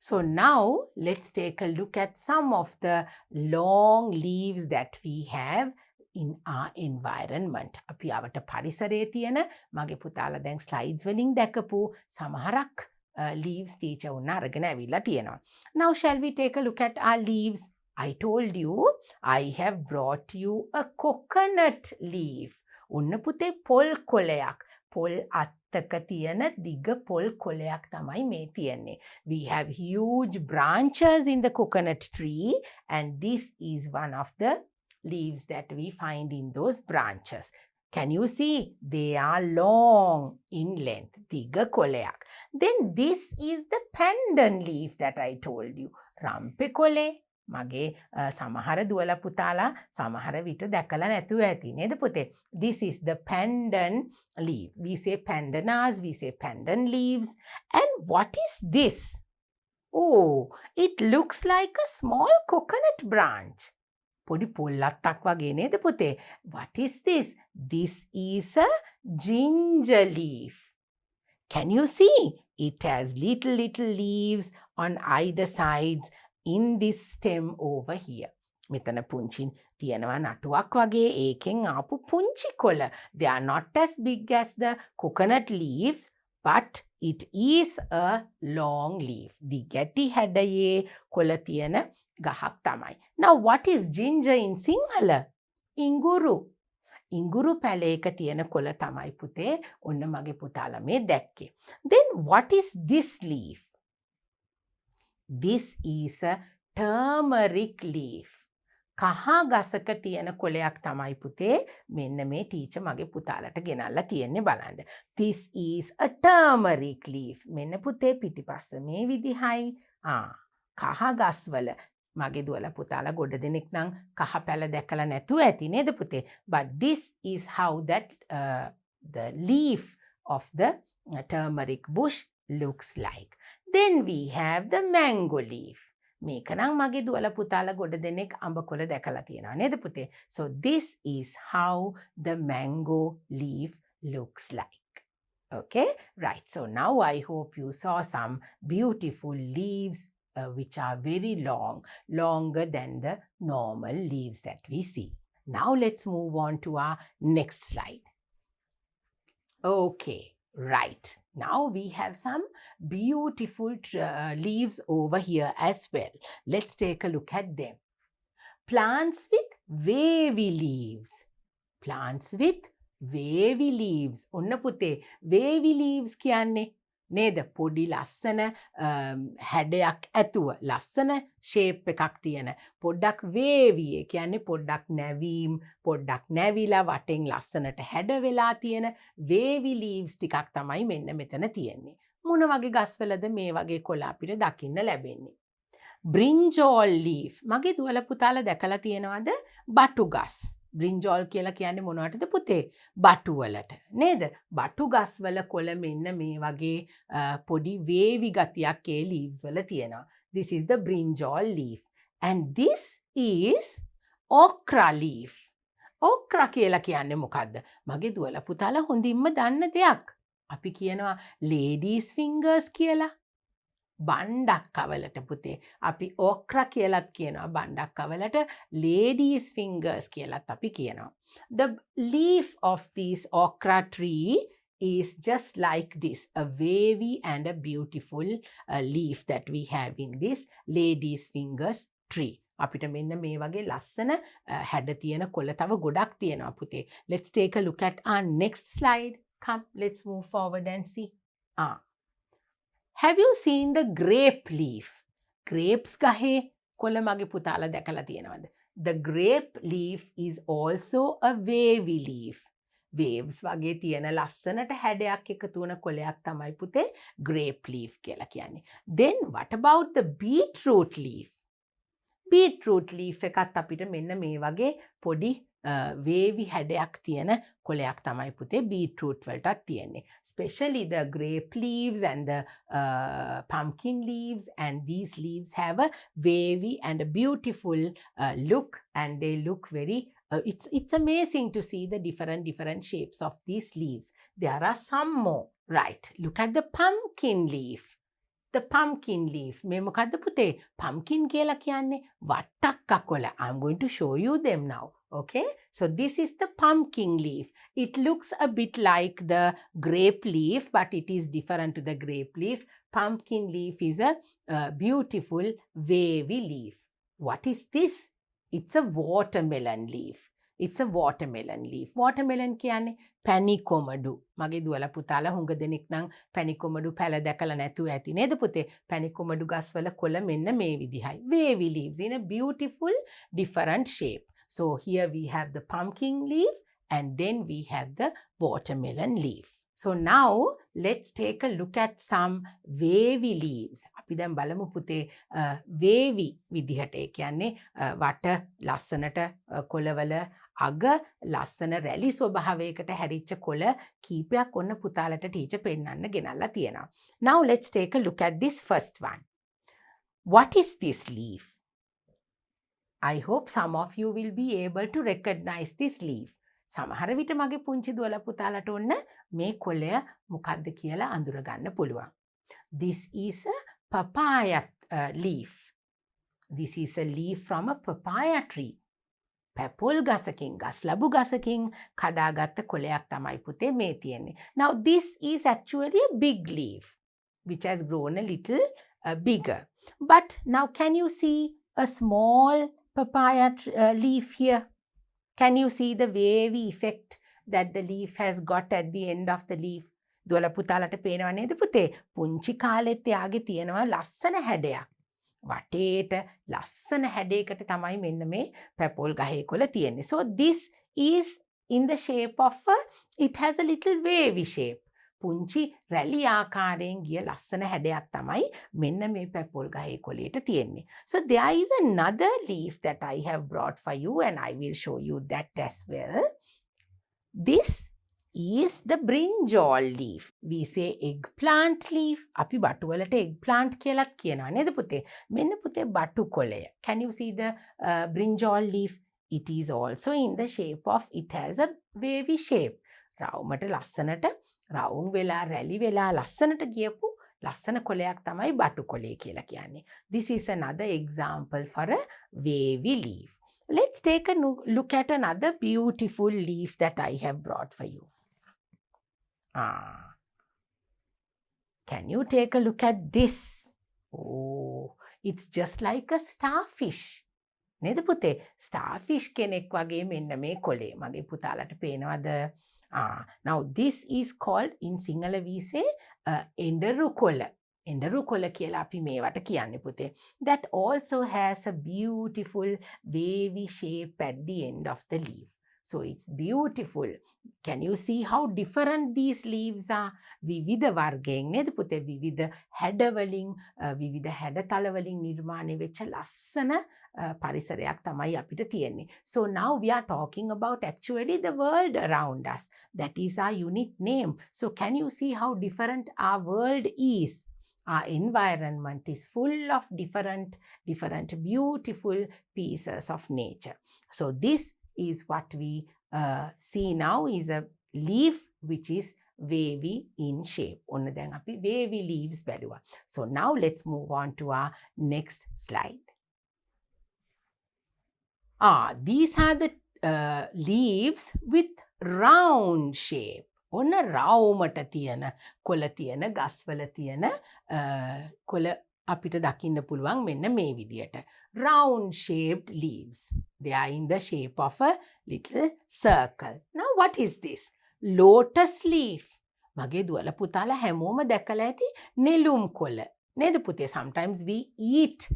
So now let's take a look at some of the long leaves that we have in our environment. අපි අවට පරිසරයේ තියෙන මගේ පුතාලා දැන් slides වලින් දැකපු සමහරක් leaves teacher උන්න අරගෙන ඇවිල්ලා තියෙනවා. Now shall we take a look at our leaves? I told you I have brought you a coconut leaf. උන්න පුතේ පොල් කොළයක්. පොල් අත්තක තියෙන දිග පොල් කොළයක් තමයි මේ තියෙන්නේ. We have huge branches in the coconut tree, and this is one of the leaves that we find in those branches. Can you see? They are long in length. දිග කොළයක්. Then this is the pandan leaf that I told you. රම්පේ කොළේ. මගේ සමහර දුවල පුතාලා සමහර විට දැකලා නැතුව ඇති නේද පුතේ? This is the pandan leaf. We say pandanas, we say pandan leaves. And what is this? Oh, it looks like a small coconut branch. පොඩි පොල්ලත්තක් වගේ නේද පුතේ? What is this? This is a ginger leaf. Can you see? It has little leaves on either sides in this stem over here. මෙතන පුංචින් තියෙනවා නටුවක් වගේ ඒකෙන් ආපු පුංචි කොළ. They are not as big as the coconut leaf, but it is a long leaf. දිගැටි හැඩයේ කොළ තියෙන ගහක් තමයි. Now what is ginger in Sinhala? ඉඟුරු. ඉඟුරු පැලයක තියෙන කොළ තමයි පුතේ. ඔන්න මගේ පුතාලා මේ දැක්කේ. Then what is this leaf? This is a turmeric leaf. කහ ගසක තියෙන කොළයක් තමයි පුතේ. මෙන්න මේ ටීචර් මගේ පුතාලට ගෙනල්ලා තියෙන්නේ බලන්න. This is a turmeric leaf. මෙන්න පුතේ පිටිපස්ස මේ විදිහයි. කහ ගස්වල මගේ දුවලා පුතාලා ගොඩ දෙනෙක් නම් කහ පැල දැකලා නැතුව ඇති නේද පුතේ? But this is how that the leaf of the turmeric bush looks like. Then we have the mango leaf. මේක නම් මගේ දුවලා පුතාලා ගොඩ දෙනෙක් අඹ කොළ දැකලා තියෙනවා නේද පුතේ? So this is how the mango leaf looks like. Okay? Right. So now I hope you saw some beautiful leaves which are very long, longer than the normal leaves that we see. Now let's move on to our next slide. Okay. Right. Now we have some beautiful leaves over here as well. Let's take a look at them. Plants with wavy leaves. Plants with wavy leaves. ඔන්න පුතේ wavy leaves කියන්නේ නේද? පොඩි ලස්සන හැඩයක් ඇතුව ලස්සන shape එකක් තියෙන පොඩ්ඩක් වේවි. ඒ කියන්නේ පොඩ්ඩක් නැවීම්, පොඩ්ඩක් නැවිලා වටෙන් ලස්සනට හැඩ වෙලා තියෙන වේවි ලීව්ස් ටිකක් තමයි මෙන්න මෙතන තියෙන්නේ. මොන වගේ ගස්වලද මේ වගේ කොළ අපිට දකින්න ලැබෙන්නේ? Brinjal leaf. මගේ දුවල පුතාලා දැකලා තියෙනවද බටු ගස්? බ්‍රින්ජෝල් කියලා කියන්නේ මොනවටද පුතේ? බටු වලට නේද? බටු ගස් වල කොළ මෙන්න මේ වගේ පොඩි වේවි ගතියක් ඒ leaves වල තියෙනවා. This is the brinjal leaf. And this is okra leaf. okra කියලා කියන්නේ මොකද්ද? මගේ දුවලා පුතාලා හොඳින්ම දන්න දෙයක්. අපි කියනවා ladies fingers කියලා. බණ්ඩක්කවලට පුතේ අපි okra කියලත් කියනවා. බණ්ඩක්කවලට ladies fingers කියලත් අපි කියනවා. The leaf of this okra tree is just like this, a wavy and a beautiful leaf that we have in this ladies fingers tree. අපිට මෙන්න මේ වගේ ලස්සන හැඩ තියෙන කොළ තව ගොඩක් තියෙනවා පුතේ. Let's take a look at our next slide. Come, let's move forward and see. Have you seen the grape leaf? Grapes gahe කොළ මගේ පුතාලා දැකලා තියෙනවද? The grape leaf is also a wavy leaf. waves වගේ තියෙන ලස්සනට හැඩයක් එකතු වන කොළයක් තමයි පුතේ grape leaf කියලා කියන්නේ. Then what about the beetroot leaf? Beetroot leaf එකත් අපිට මෙන්න මේ වගේ පොඩි වේවි හැඩයක් තියෙන කොළයක් තමයි පුතේ beetroot වලටත් තියෙන්නේ. Especially the grape leaves and the pumpkin leaves, and these leaves have a wavy and a beautiful look, and they look very it's amazing to see the different shapes of these leaves. There are some more. Right, look at the pumpkin leaf. The pumpkin leaf. මේ මොකද්ද පුතේ? Pumpkin කියලා කියන්නේ වට්ටක්ක කොළ. I'm going to show you them now. Okay? So this is the pumpkin leaf. It looks a bit like the grape leaf, but it is different to the grape leaf. Pumpkin leaf is a beautiful wavy leaf. What is this? It's a watermelon leaf. It's a watermelon leaf. Watermelon කියන්නේ පැණි කොමඩු. මගේ දුවලා පුතාලා හුඟ දෙනෙක් නම් පැණි කොමඩු පැල දැකලා නැතුව ඇති නේද පුතේ? පැණි කොමඩු ගස්වල කොළ මෙන්න මේ විදිහයි. Wavy leaves in a beautiful different shape. So here we have the pumpkin leaf, and then we have the watermelon leaf. So now let's take a look at some wavy leaves. අපි දැන් බලමු පුතේ wavy විදිහට ඒ කියන්නේ වට ලස්සනට කොළවල අග ලස්සන රැලි ස්වභාවයකට හැරිච්ච කොළ කීපයක් ඔන්න පුතාලට ටීචර් පෙන්නන්න ගෙනල්ලා තියෙනවා. Now let's take a look at this first one. What is this leaf? I hope some of you will be able to recognize this leaf. සමහර විට මගේ පුංචි දුවලා පුතාලට ඔන්න මේ කොළය මොකක්ද කියලා අඳුරගන්න පුළුවන්. This is a papaya leaf. This is a leaf from a papaya tree. පැපොල් ගසකින් ගස්ලබු ගසකින් කඩාගත්ත කොළයක් තමයි පුතේ මේ තියෙන්නේ. Now this is actually a big leaf which has grown a little bigger. But now can you see a small papaya leaf here? Can you see the wavy effect that the leaf has got at the end of the leaf? දුවලා පුතාලට පේනව නේද පුතේ? පුංචි කාලෙත් එයාගේ තියෙනවා ලස්සන හැඩයක්. වටේට ලස්සන හැඩයකට තමයි මෙන්න මේ පැපොල් ගහේ කොළ තියෙන්නේ. So this is in the shape of it has a little wavy shape. පුංචි රැලි ආකාරයෙන් ගිය ලස්සන හැඩයක් තමයි මෙන්න මේ පැපොල් ගහේ කොළේට තියෙන්නේ. So there is another leaf that I have brought for you, and I will show you that as well. This is the brinjal leaf. We say eggplant leaf. අපි බටු වලට eggplant කියලාත් කියනවා නේද පුතේ? මෙන්න පුතේ බටු කොළය. Can you see the brinjal leaf? It is also in the shape of, it has a wavy shape. රවුමට ලස්සනට රවුම් වෙලා රැලි වෙලා ලස්සනට ගියපු ලස්සන කොළයක් තමයි බටු කොළය කියලා කියන්නේ. This is another example for a wavy leaf. Let's take a look at another beautiful leaf that I have brought for you. Can you take a look at this? Oh, it's just like a starfish. නේද පුතේ? starfish කෙනෙක් වගේ මෙන්න මේ කොළේ. මගේ පුතාලට පේනවද? Now this is called, in Sinhala we say endaru kola. Endaru kola කියලා අපි මේවට කියන්නේ පුතේ. That also has a beautiful wavy shape at the end of the leaf. So it's beautiful. Can you see how different these leaves are? විවිධ වර්ගයෙන් නේද පුතේ? විවිධ හැඩවලින් විවිධ හැඩතලවලින් නිර්මාණය වෙච්ච ලස්සන පරිසරයක් තමයි අපිට තියෙන්නේ. So now we are talking about actually the world around us. That is our unique name. So can you see how different our world is? Our environment is full of different beautiful pieces of nature. So this is what we see now is a leaf which is wavy in shape. ඔන්න දැන් අපි wavy leaves බැලුවා. So now let's move on to our next slide. These are the leaves with round shape. ඔන්න රවුමට තියෙන කොළ තියෙන ගස්වල තියෙන කොළ අපිට දකින්න පුළුවන් මෙන්න මේ විදියට. Round shaped leaves. They are in the shape of a little circle. Now what is this? Lotus leaf. මගේ දුවලා පුතාලා හැමෝම දැකලා ඇති නෙළුම් කොළ. නේද පුතේ? Sometimes we eat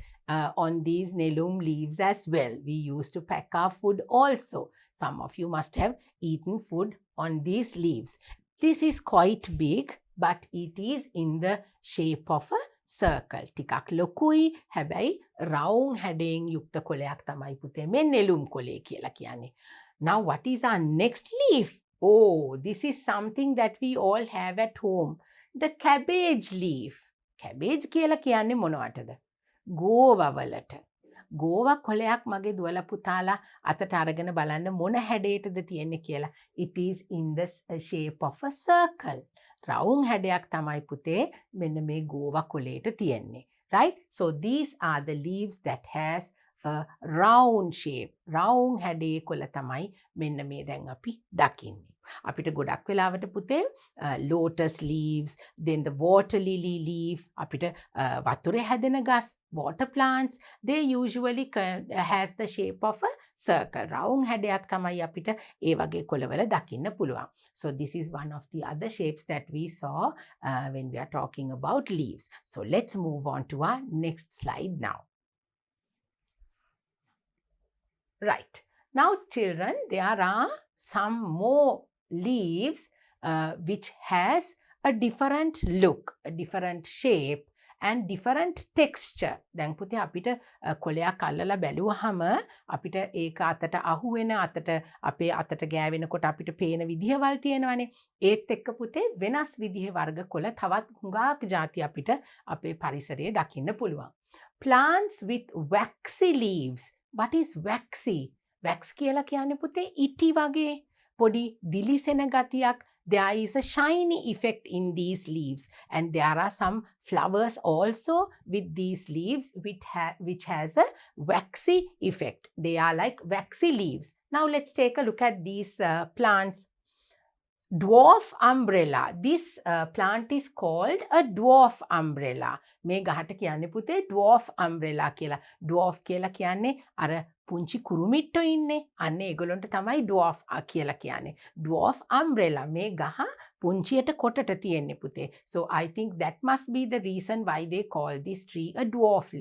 on these nelum leaves as well. We used to pack our food also. Some of you must have eaten food on these leaves. This is quite big, but it is in the shape of a circle. ටිකක් ලොකුයි හැබැයි round හැඩයෙන් යුක්ත කොළයක් තමයි පුතේ මේ නෙළුම් කොළේ කියලා කියන්නේ. Now what is our next leaf? Oh, this is something that we all have at home. The cabbage leaf. Cabbage කියලා කියන්නේ මොනවටද? ගෝවා වලට. ගෝවා කොළයක් මගේ දුවලා පුතාලා අතට අරගෙන බලන්න මොන හැඩයටද තියෙන්නේ කියලා. It is in the shape of a circle. round හැඩයක් තමයි පුතේ මෙන්න මේ ගෝවා කොළේට තියෙන්නේ. Right? So these are the leaves that has a round shape. round හැඩේ කොළ තමයි මෙන්න මේ දැන් අපි දකින්නේ. අපිට ගොඩක් වෙලාවට පුතේ lotus leaves, then the water lily leaf, අපිට වතුරේ හැදෙන ගස්, water plants, they usually has the shape of a circle. round හැඩයක් තමයි අපිට ඒ වගේ කොළවල දකින්න පුළුවන්. So this is one of the other shapes that we saw when we are talking about leaves. So let's move on to our next slide now. Right. Now children, there are some more leaves which has a different look, a different shape and different texture. දැන් පුතේ අපිට කොළයක් අල්ලලා බැලුවහම අපිට ඒක අතට අහු වෙන අතට අපේ අතට ගෑවෙනකොට අපිට පේන විදිහවල් තියෙනවානේ. ඒත් එක්ක පුතේ වෙනස් විදිහේ වර්ග කොළ තවත් හුඟක් ಜಾති අපිට අපේ පරිසරයේ දකින්න පුළුවන්. Plants with waxy leaves. What is waxy? Wax කියලා කියන්නේ පුතේ ඉටි වගේ පොඩි දිලිසෙන ගතියක්. There is a shiny effect in these leaves and there are some flowers also with these leaves which has a waxy effect. They are like waxy leaves. Now let's take a look at these plants. Dwarf umbrella. This plant is called a dwarf umbrella. මේ ගහට කියන්නේ පුතේ dwarf umbrella කියලා. Dwarf කියලා කියන්නේ අර පුංචි කුරුමිට්ටෝ ඉන්නේ. අන්න ඒගොල්ලන්ට තමයි dwarf කියලා කියන්නේ. Dwarf umbrella. මේ ගහ පුංචියට කොටට තියෙන්නේ පුතේ. So I think that must be the reason why they call this tree a dwarf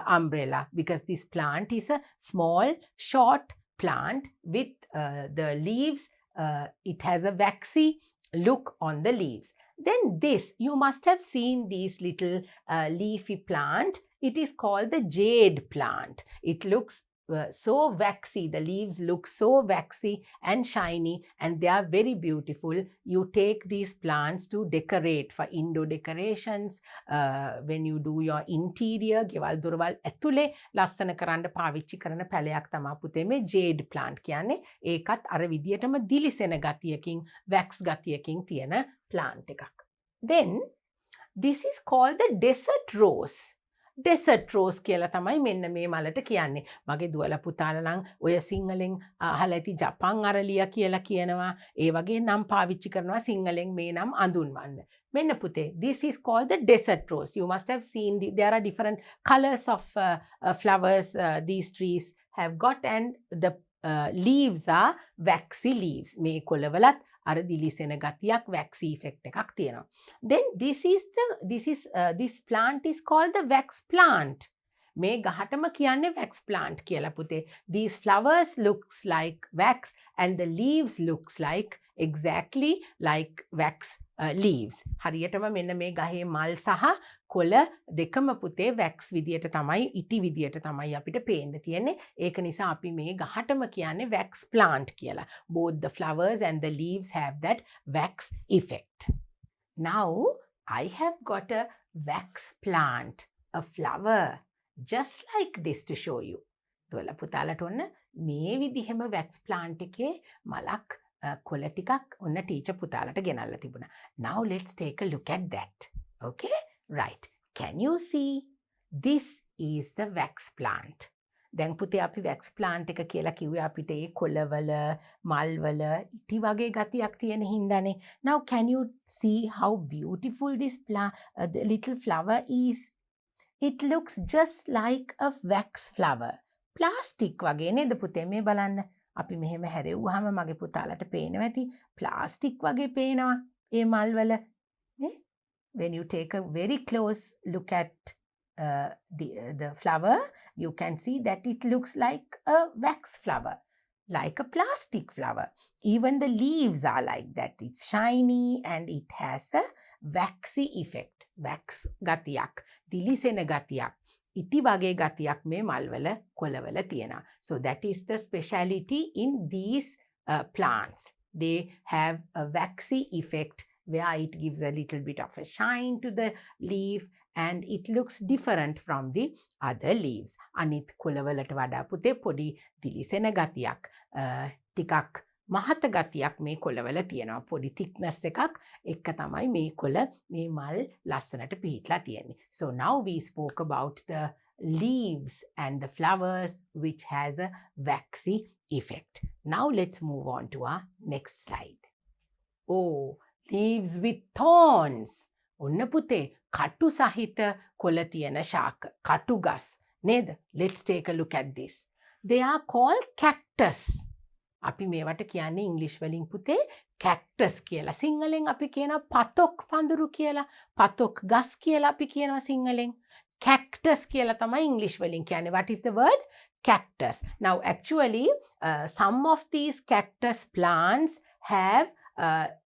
umbrella, because this plant is a small short plant with the leaves. It has a waxy look on the leaves. Then this, you must have seen this little leafy plant. It is called the jade plant. It looks so waxy. The leaves look so waxy and shiny and they are very beautiful. You take these plants to decorate for indoor decorations, when you do your interior. ගෙවල් දොරවල් ඇතුලේ ලස්සන කරන්න පාවිච්චි කරන පැලයක් තමයි පුතේ මේ jade plant කියන්නේ. ඒකත් අර විදියටම දිලිසෙන ගතියකින් wax ගතියකින් තියෙන plant එකක්. Then this is called the desert rose. Desert rose කියලා තමයි මෙන්න මේ මලට කියන්නේ. මගේ දුවලා පුතාලා නම් ඔය සිංහලෙන් අහලා ඇති ජපන් අරලියා කියලා කියනවා. ඒ වගේ නම් පාවිච්චි කරනවා සිංහලෙන් මේ නම් අඳුන්වන්න. මෙන්න පුතේ, this is called the desert rose. You must have seen there are different colors of flowers these trees have got and the leaves are waxy leaves. මේ කොළවලත් අර දිලිසෙන ගතියක් waxy effect එකක් තියෙනවා. Then this plant is called the wax plant. මේ ගහටම කියන්නේ wax plant කියලා පුතේ. These flowers looks like wax and the leaves looks like exactly like wax leaves. හරියටම මෙන්න මේ ගහේ මල් සහ කොළ දෙකම පුතේ wax විදියට තමයි ඉටි විදියට තමයි අපිට පේන්න තියෙන්නේ. ඒක නිසා අපි මේ ගහටම කියන්නේ wax plant කියලා. Both the flowers and the leaves have that wax effect. Now I have got a wax plant, a flower just like this to show you. දුවලා පුතාලට ඔන්න මේ විදිහම wax plant එකේ මලක් කොළ ටිකක් ඔන්න ටීචර් පුතාලට ගෙනල්ලා තිබුණා. Now let's take a look at that. Okay? Right. Can you see? This is the wax plant. දැන් පුතේ අපි wax plant එක කියලා කිව්වේ අපිට ඒ කොළවල මල්වල ඉටි වගේ ගතියක් තියෙන හින්දානේ. Now can you see how beautiful this the little flower is? It looks just like a wax flower. Plastic වගේ නේද පුතේ මේ බලන්න. අපි මෙහෙම හැරෙව්වහම මගේ පුතාලට පේනවා ඇති ප්ලාස්ටික් වගේ පේනවා ඒ මල්වල නේ. When you take a very close look at the flower, you can see that it looks like a wax flower. like a plastic flower. Even the leaves are like that. It's shiny and it has a waxy effect. Wax ගතියක්, දිලිසෙන ගතියක්, ඉටි වගේ ගතියක් මේ මල්වල කොළවල තියෙනවා. So that is the speciality in these plants. They have a waxy effect where it gives a little bit of a shine to the leaf and it looks different from the other leaves. අනිත් කොළවලට වඩා පුතේ පොඩි දිලිසෙන ගතියක්, ටිකක් මහත ගතියක් මේ කොළවල තියෙනවා. පොඩි thickness එකක් එක්ක තමයි මේ කොළ මේ මල් ලස්සනට පිහිටලා තියෙන්නේ. So now we spoke about the leaves and the flowers which has a waxy effect. Now let's move on to our next slide. Oh, leaves with thorns. ඔන්න පුතේ කටු සහිත කොළ තියෙන ශාක, කටු ගස් නේද? Let's take a look at this. They are called cactus. අපි මේවට කියන්නේ ඉංග්‍රීසි වලින් පුතේ cactus කියලා. සිංහලෙන් අපි කියනවා පතොක් පඳුරු කියලා. පතොක් ගස් කියලා අපි කියනවා සිංහලෙන්. Cactus කියලා තමයි ඉංග්‍රීසි වලින් කියන්නේ. What is the word? Cactus. Now actually some of these cactus plants have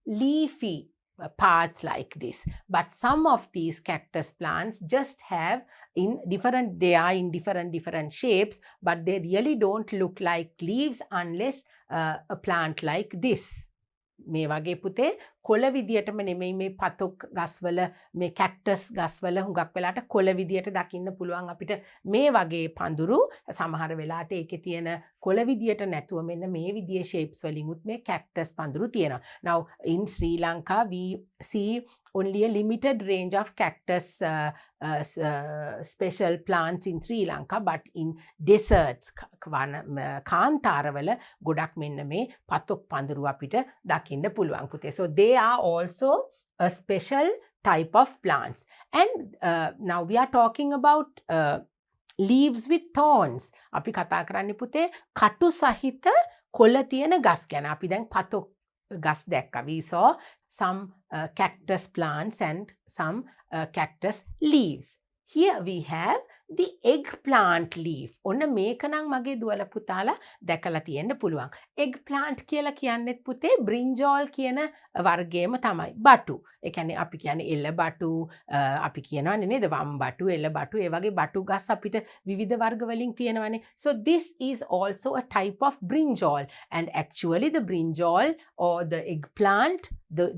leafy parts like this, but some of these cactus plants just have they are in different shapes, but they really don't look like leaves unless a plant like this. මේ වගේ පුතේ කොළ විදියටම නෙමෙයි මේ පතොක් ගස්වල මේ cactus ගස්වල හුඟක් වෙලාට කොළ විදියට දකින්න පුළුවන් අපිට මේ වගේ පඳුරු. සමහර වෙලාවට ඒකේ තියෙන කොළ විදියට නැතුව මෙන්න මේ විදියේ shapes වලින්ුත් මේ cactus පඳුරු තියෙනවා. Now in Sri Lanka we see only a limited range of cactus special plants in Sri Lanka, but in deserts කාන්තාරවල ගොඩක් මෙන්න මේ පතොක් පඳුරු අපිට දකින්න පුළුවන් පුතේ. So they are also a special type of plants. And now we are talking about leaves with thorns. අපි කතා කරන්නේ පුතේ කටු සහිත කොළ තියෙන ගස් ගැන. අපි දැන් පතොක් ගස් දැක්කා. We saw some cactus plants and some cactus leaves. Here we have the eggplant leaf. ඔන්න මේක නම් මගේ දුවල පුතාලා දැකලා තියෙන්න පුළුවන්. Eggplant කියලා කියන්නේත් පුතේ brinjal කියන වර්ගයේම තමයි. බටු. ඒ කියන්නේ අපි කියන්නේ එළ බටු, අපි කියනවානේ නේද වම් බටු, එළ බටු, ඒ වගේ බටු ගස් අපිට විවිධ වර්ග වලින් තියෙනවානේ. So this is also a type of brinjal, and actually the brinjal or the eggplant,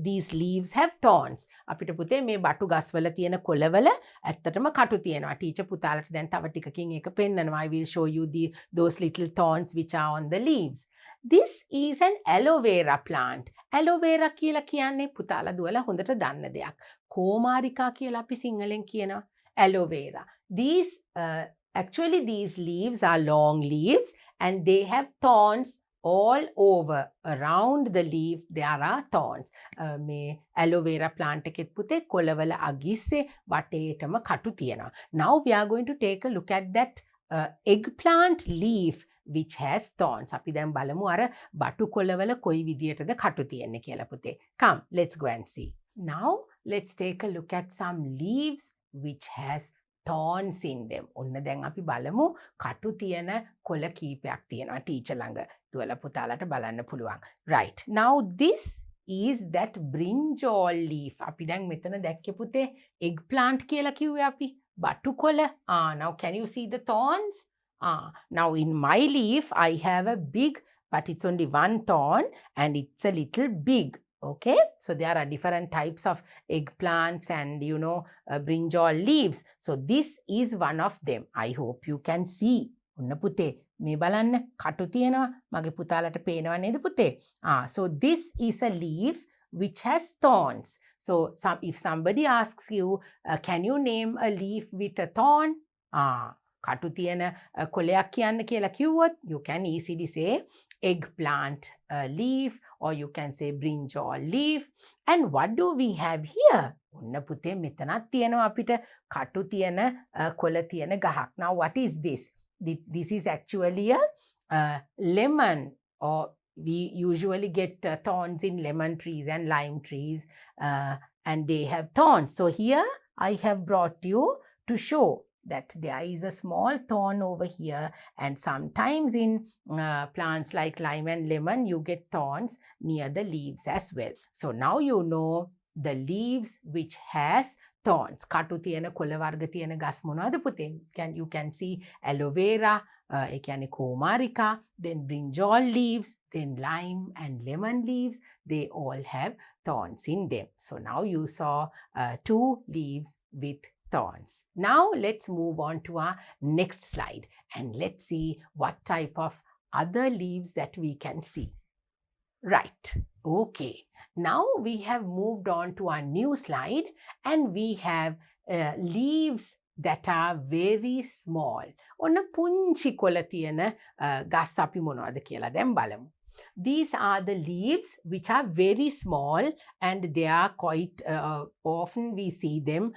these leaves have thorns. අපිට පුතේ මේ බටු ගස්වල තියෙන කොළවල ඇත්තටම කටු තියෙනවා. ටීචර් පුතාලට දැන් තව ටිකකින් ඒක පෙන්නනවා. I will show you those little thorns which are on the leaves. This is an aloe vera plant. Aloe vera කියලා කියන්නේ පුතාලා දුවලා හොඳට දන්න දෙයක්. කෝමාරිකා කියලා අපි සිංහලෙන් කියනවා. Aloe vera. Actually these leaves are long leaves and they have thorns all over. Around the leaf there are thorns. මේ aloe vera plant එකෙත් පුතේ කොළවල අගිස්සේ වටේටම කටු තියෙනවා. Now we are going to take a look at that eggplant leaf which has thorns. අපි දැන් බලමු අර බටු කොළවල කොයි විදියටද කටු තියෙන්නේ කියලා පුතේ. Come, let's go and see. Now let's take a look at some leaves which has thorns in them. ඔන්න දැන් අපි බලමු කටු තියෙන කොළ කීපයක් තියෙනවා ටීචර් ළඟ. දුවලා පුතාලට බලන්න පුළුවන්. Right. Now this is that brinjal leaf. අපි දැන් මෙතන දැක්කේ පුතේ eggplant කියලා කිව්වේ අපි. බටු කොළ. Now can you see the thorns? Now in my leaf I have a big, but it's only one thorn and it's a little big. Okay, so there are different types of eggplants and brinjal leaves. So this is one of them. I hope you can see. ඔන්න පුතේ මේ බලන්න කටු තියෙනවා. මගේ පුතාලට පේනව නේද පුතේ? So this is a leaf which has thorns. So if somebody asks you, can you name a leaf with a thorn? කටු තියෙන කොළයක් කියන්න කියලා කිව්වොත් you can easily say eggplant leaf, or you can say brinjal leaf. And what do we have here? ඔන්න පුතේ මෙතනත් තියෙනවා අපිට කටු තියෙන කොළ තියෙන ගහක්. Now what is this? This is actually a lemon, or we usually get thorns in lemon trees and lime trees, and they have thorns. So here I have brought you to show that there is a small thorn over here, and sometimes in plants like lime and lemon, you get thorns near the leaves as well. So now you know the leaves which has thorns. කටු තියෙන කොළ වර්ග තියෙන ගස් මොනවද පුතේ? You can see aloe vera, ඒ කියන්නේ කොමාරිකා, then brinjal leaves, then lime and lemon leaves. They all have thorns in them. So now you saw 2 leaves with thorns. Now let's move on to our next slide and let's see what type of other leaves that we can see. Right, okay. Now we have moved on to our new slide and we have leaves that are very small. ඔන්න පුංචි කොළ තියෙන ගස් අපි මොනවද කියලා දැන් බලමු. These are the leaves which are very small and they are quite often we see them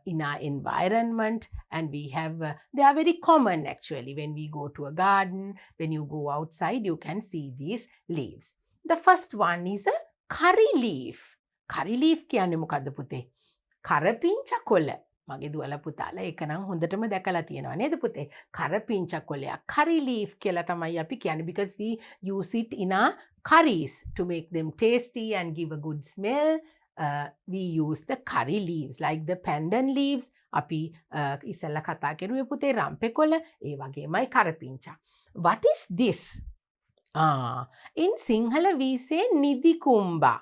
in our environment, and we have they are very common actually. When we go to a garden, when you go outside, you can see these leaves. The first one is a curry leaf. Curry leaf කියන්නේ මොකද්ද පුතේ? කරපිංචා කොළ. මගේ දුවලා පුතාලා ඒක නම් හොඳටම දැකලා තියෙනවා නේද පුතේ? කරපිංචා කොළයක්. Curry leaf කියලා තමයි අපි කියන්නේ, because we use it in our curries to make them tasty and give a good smell. We use the curry leaves like the pandan leaves. අපි ඉස්සෙල්ලා කතා කරුවේ පුතේ රම්පේ කොළ, ඒ වගේමයි කරපිංචා. What is this? In Sinhala we say නිදිකුම්බා.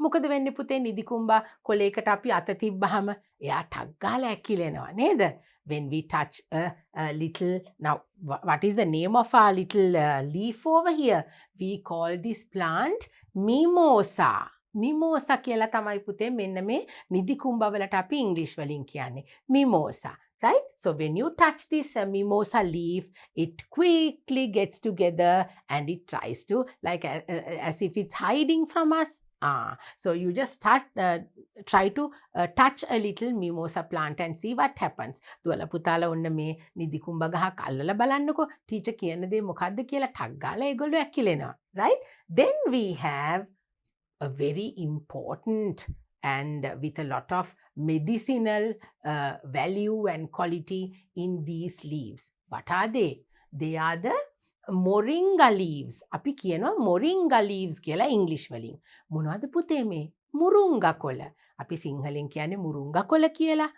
මොකද වෙන්නේ පුතේ නිදිකුම්බා කොළයකට අපි අත තිබ්බහම එයා ටක් ගාලා ඇකිලෙනවා නේද? When we touch a little, now what is the name of our little leaf over here? We call this plant mimosa. Mimosa කියලා තමයි පුතේ මෙන්න මේ නිදිකුම්බා වලට අපි ඉංග්‍රීසි වලින් කියන්නේ mimosa. Right? So when you touch this mimosa leaf, it quickly gets together and it tries to, like as if it's hiding from us. So you just try to touch a little mimosa plant and see what happens. දුවලා පුතාලා ඔන්න මේ නිදිකුම්බ ගහක් අල්ලලා බලන්නකෝ. Teacher කියන දේ මොකද්ද කියලා ටක් ගාලා ඒගොල්ලෝ ඇකිලෙනවා. Right? Then we have a very important and with a lot of medicinal value and quality in these leaves. What are they? They are the moringa leaves. අපි කියනවා moringa leaves කියලා ඉංග්‍රීසි වලින්. මොනවද පුතේ මේ? මුරුංගා කොළ. අපි සිංහලෙන් කියන්නේ මුරුංගා කොළ කියලා.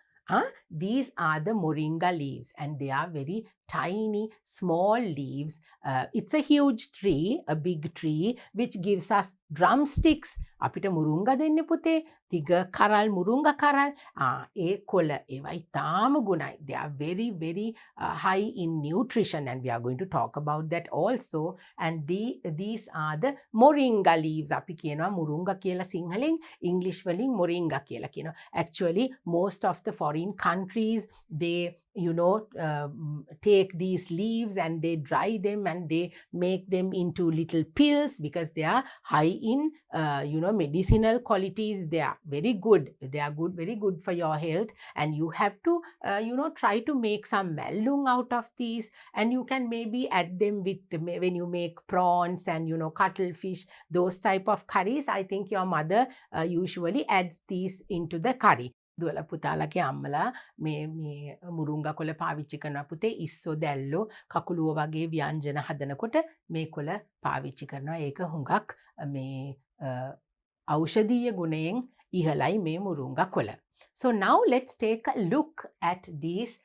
These are the moringa leaves and they are very tiny, small leaves. It's a huge tree, a big tree, which gives us drumsticks. අපිට මුරුංගා දෙන්නේ පුතේ. තිග කරල් මුරුංගා කරල්. ඒ කොළ ඒවා ඉතාම ගුණයි. They are very, very high in nutrition and we are going to talk about that also. And these are the moringa leaves. අපි කියනවා මුරුංගා කියලා සිංහලෙන්, English වලින් moringa කියලා කියනවා. Actually, most of the foreign countries, they take these leaves and they dry them and they make them into little pills because they are high in medicinal qualities. They are very good. They are good, very good for your health, and you have to try to make some mallung out of these, and you can maybe add them with when you make prawns and cuttlefish, those type of curries. I think your mother usually adds these into the curry. දුවලා පුතාලගේ අම්මලා මේ මුරුංගා කොළ පාවිච්චි කරනවා පුතේ. ඉස්සෝ දැල්ලෝ කකුලුව වගේ ව්‍යංජන හදනකොට මේ කොළ පාවිච්චි කරනවා. ඒක හුඟක් මේ ඖෂධීය ගුණයෙන් ඉහළයි මේ මුරුංගා කොළ. So now let's take a look at these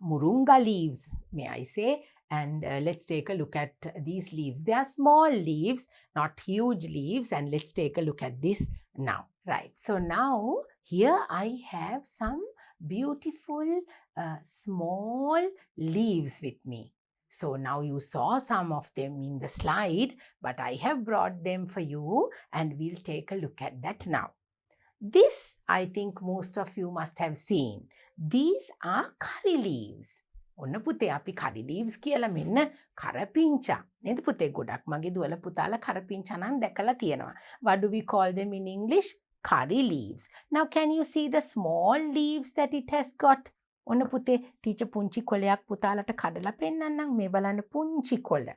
murunga leaves, may I say, and let's take a look at these leaves. They are small leaves, not huge leaves, and let's take a look at this now. Right, so now here I have some beautiful small leaves with me. So now you saw some of them in the slide, but I have brought them for you and we'll take a look at that now. This I think most of you must have seen. These are curry leaves. ඔන්න පුතේ අපි curry leaves කියලා මෙන්න කරපිංචා නේද පුතේ? ගොඩක් මගේ දුවල පුතාලා කරපිංචා නම් දැකලා තියෙනවා. What do we call them in English? Curry leaves. Now can you see the small leaves that it has got? ඔන්න පුතේ ටීචර් පුංචි කොළයක් පුතාලට කඩලා පෙන්නන්නම්. මේ බලන්න පුංචි කොළ.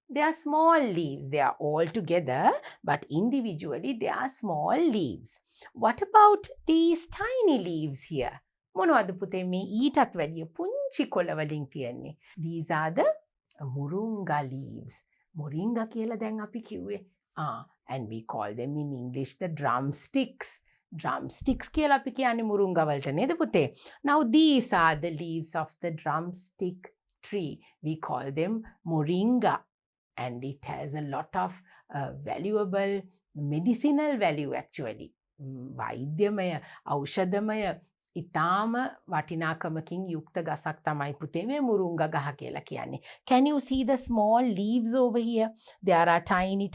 They are small leaves. They are all together, but individually they are small leaves. What about these tiny leaves here? මොනවද පුතේ මේ ඊටත් වැඩිය පුංචි කොළ වලින් තියෙන්නේ? These are the Moringa leaves. Moringa කියලා දැන් අපි කිව්වේ. And we call them in English the drumsticks. Drumsticks කියලා අපි කියන්නේ මුරුංගා වලට නේද පුතේ? Now these are the leaves of the drumstick tree. We call them Moringa. And it has a lot of valuable medicinal value actually. වෛද්‍යමය ඖෂධමය ඉතාම වටිනාකමකින් යුක්ත ගසක් තමයි පුතේ මේ මුරුංගා ගහ කියලා කියන්නේ. Can you see the small leaves over here? There are tiny.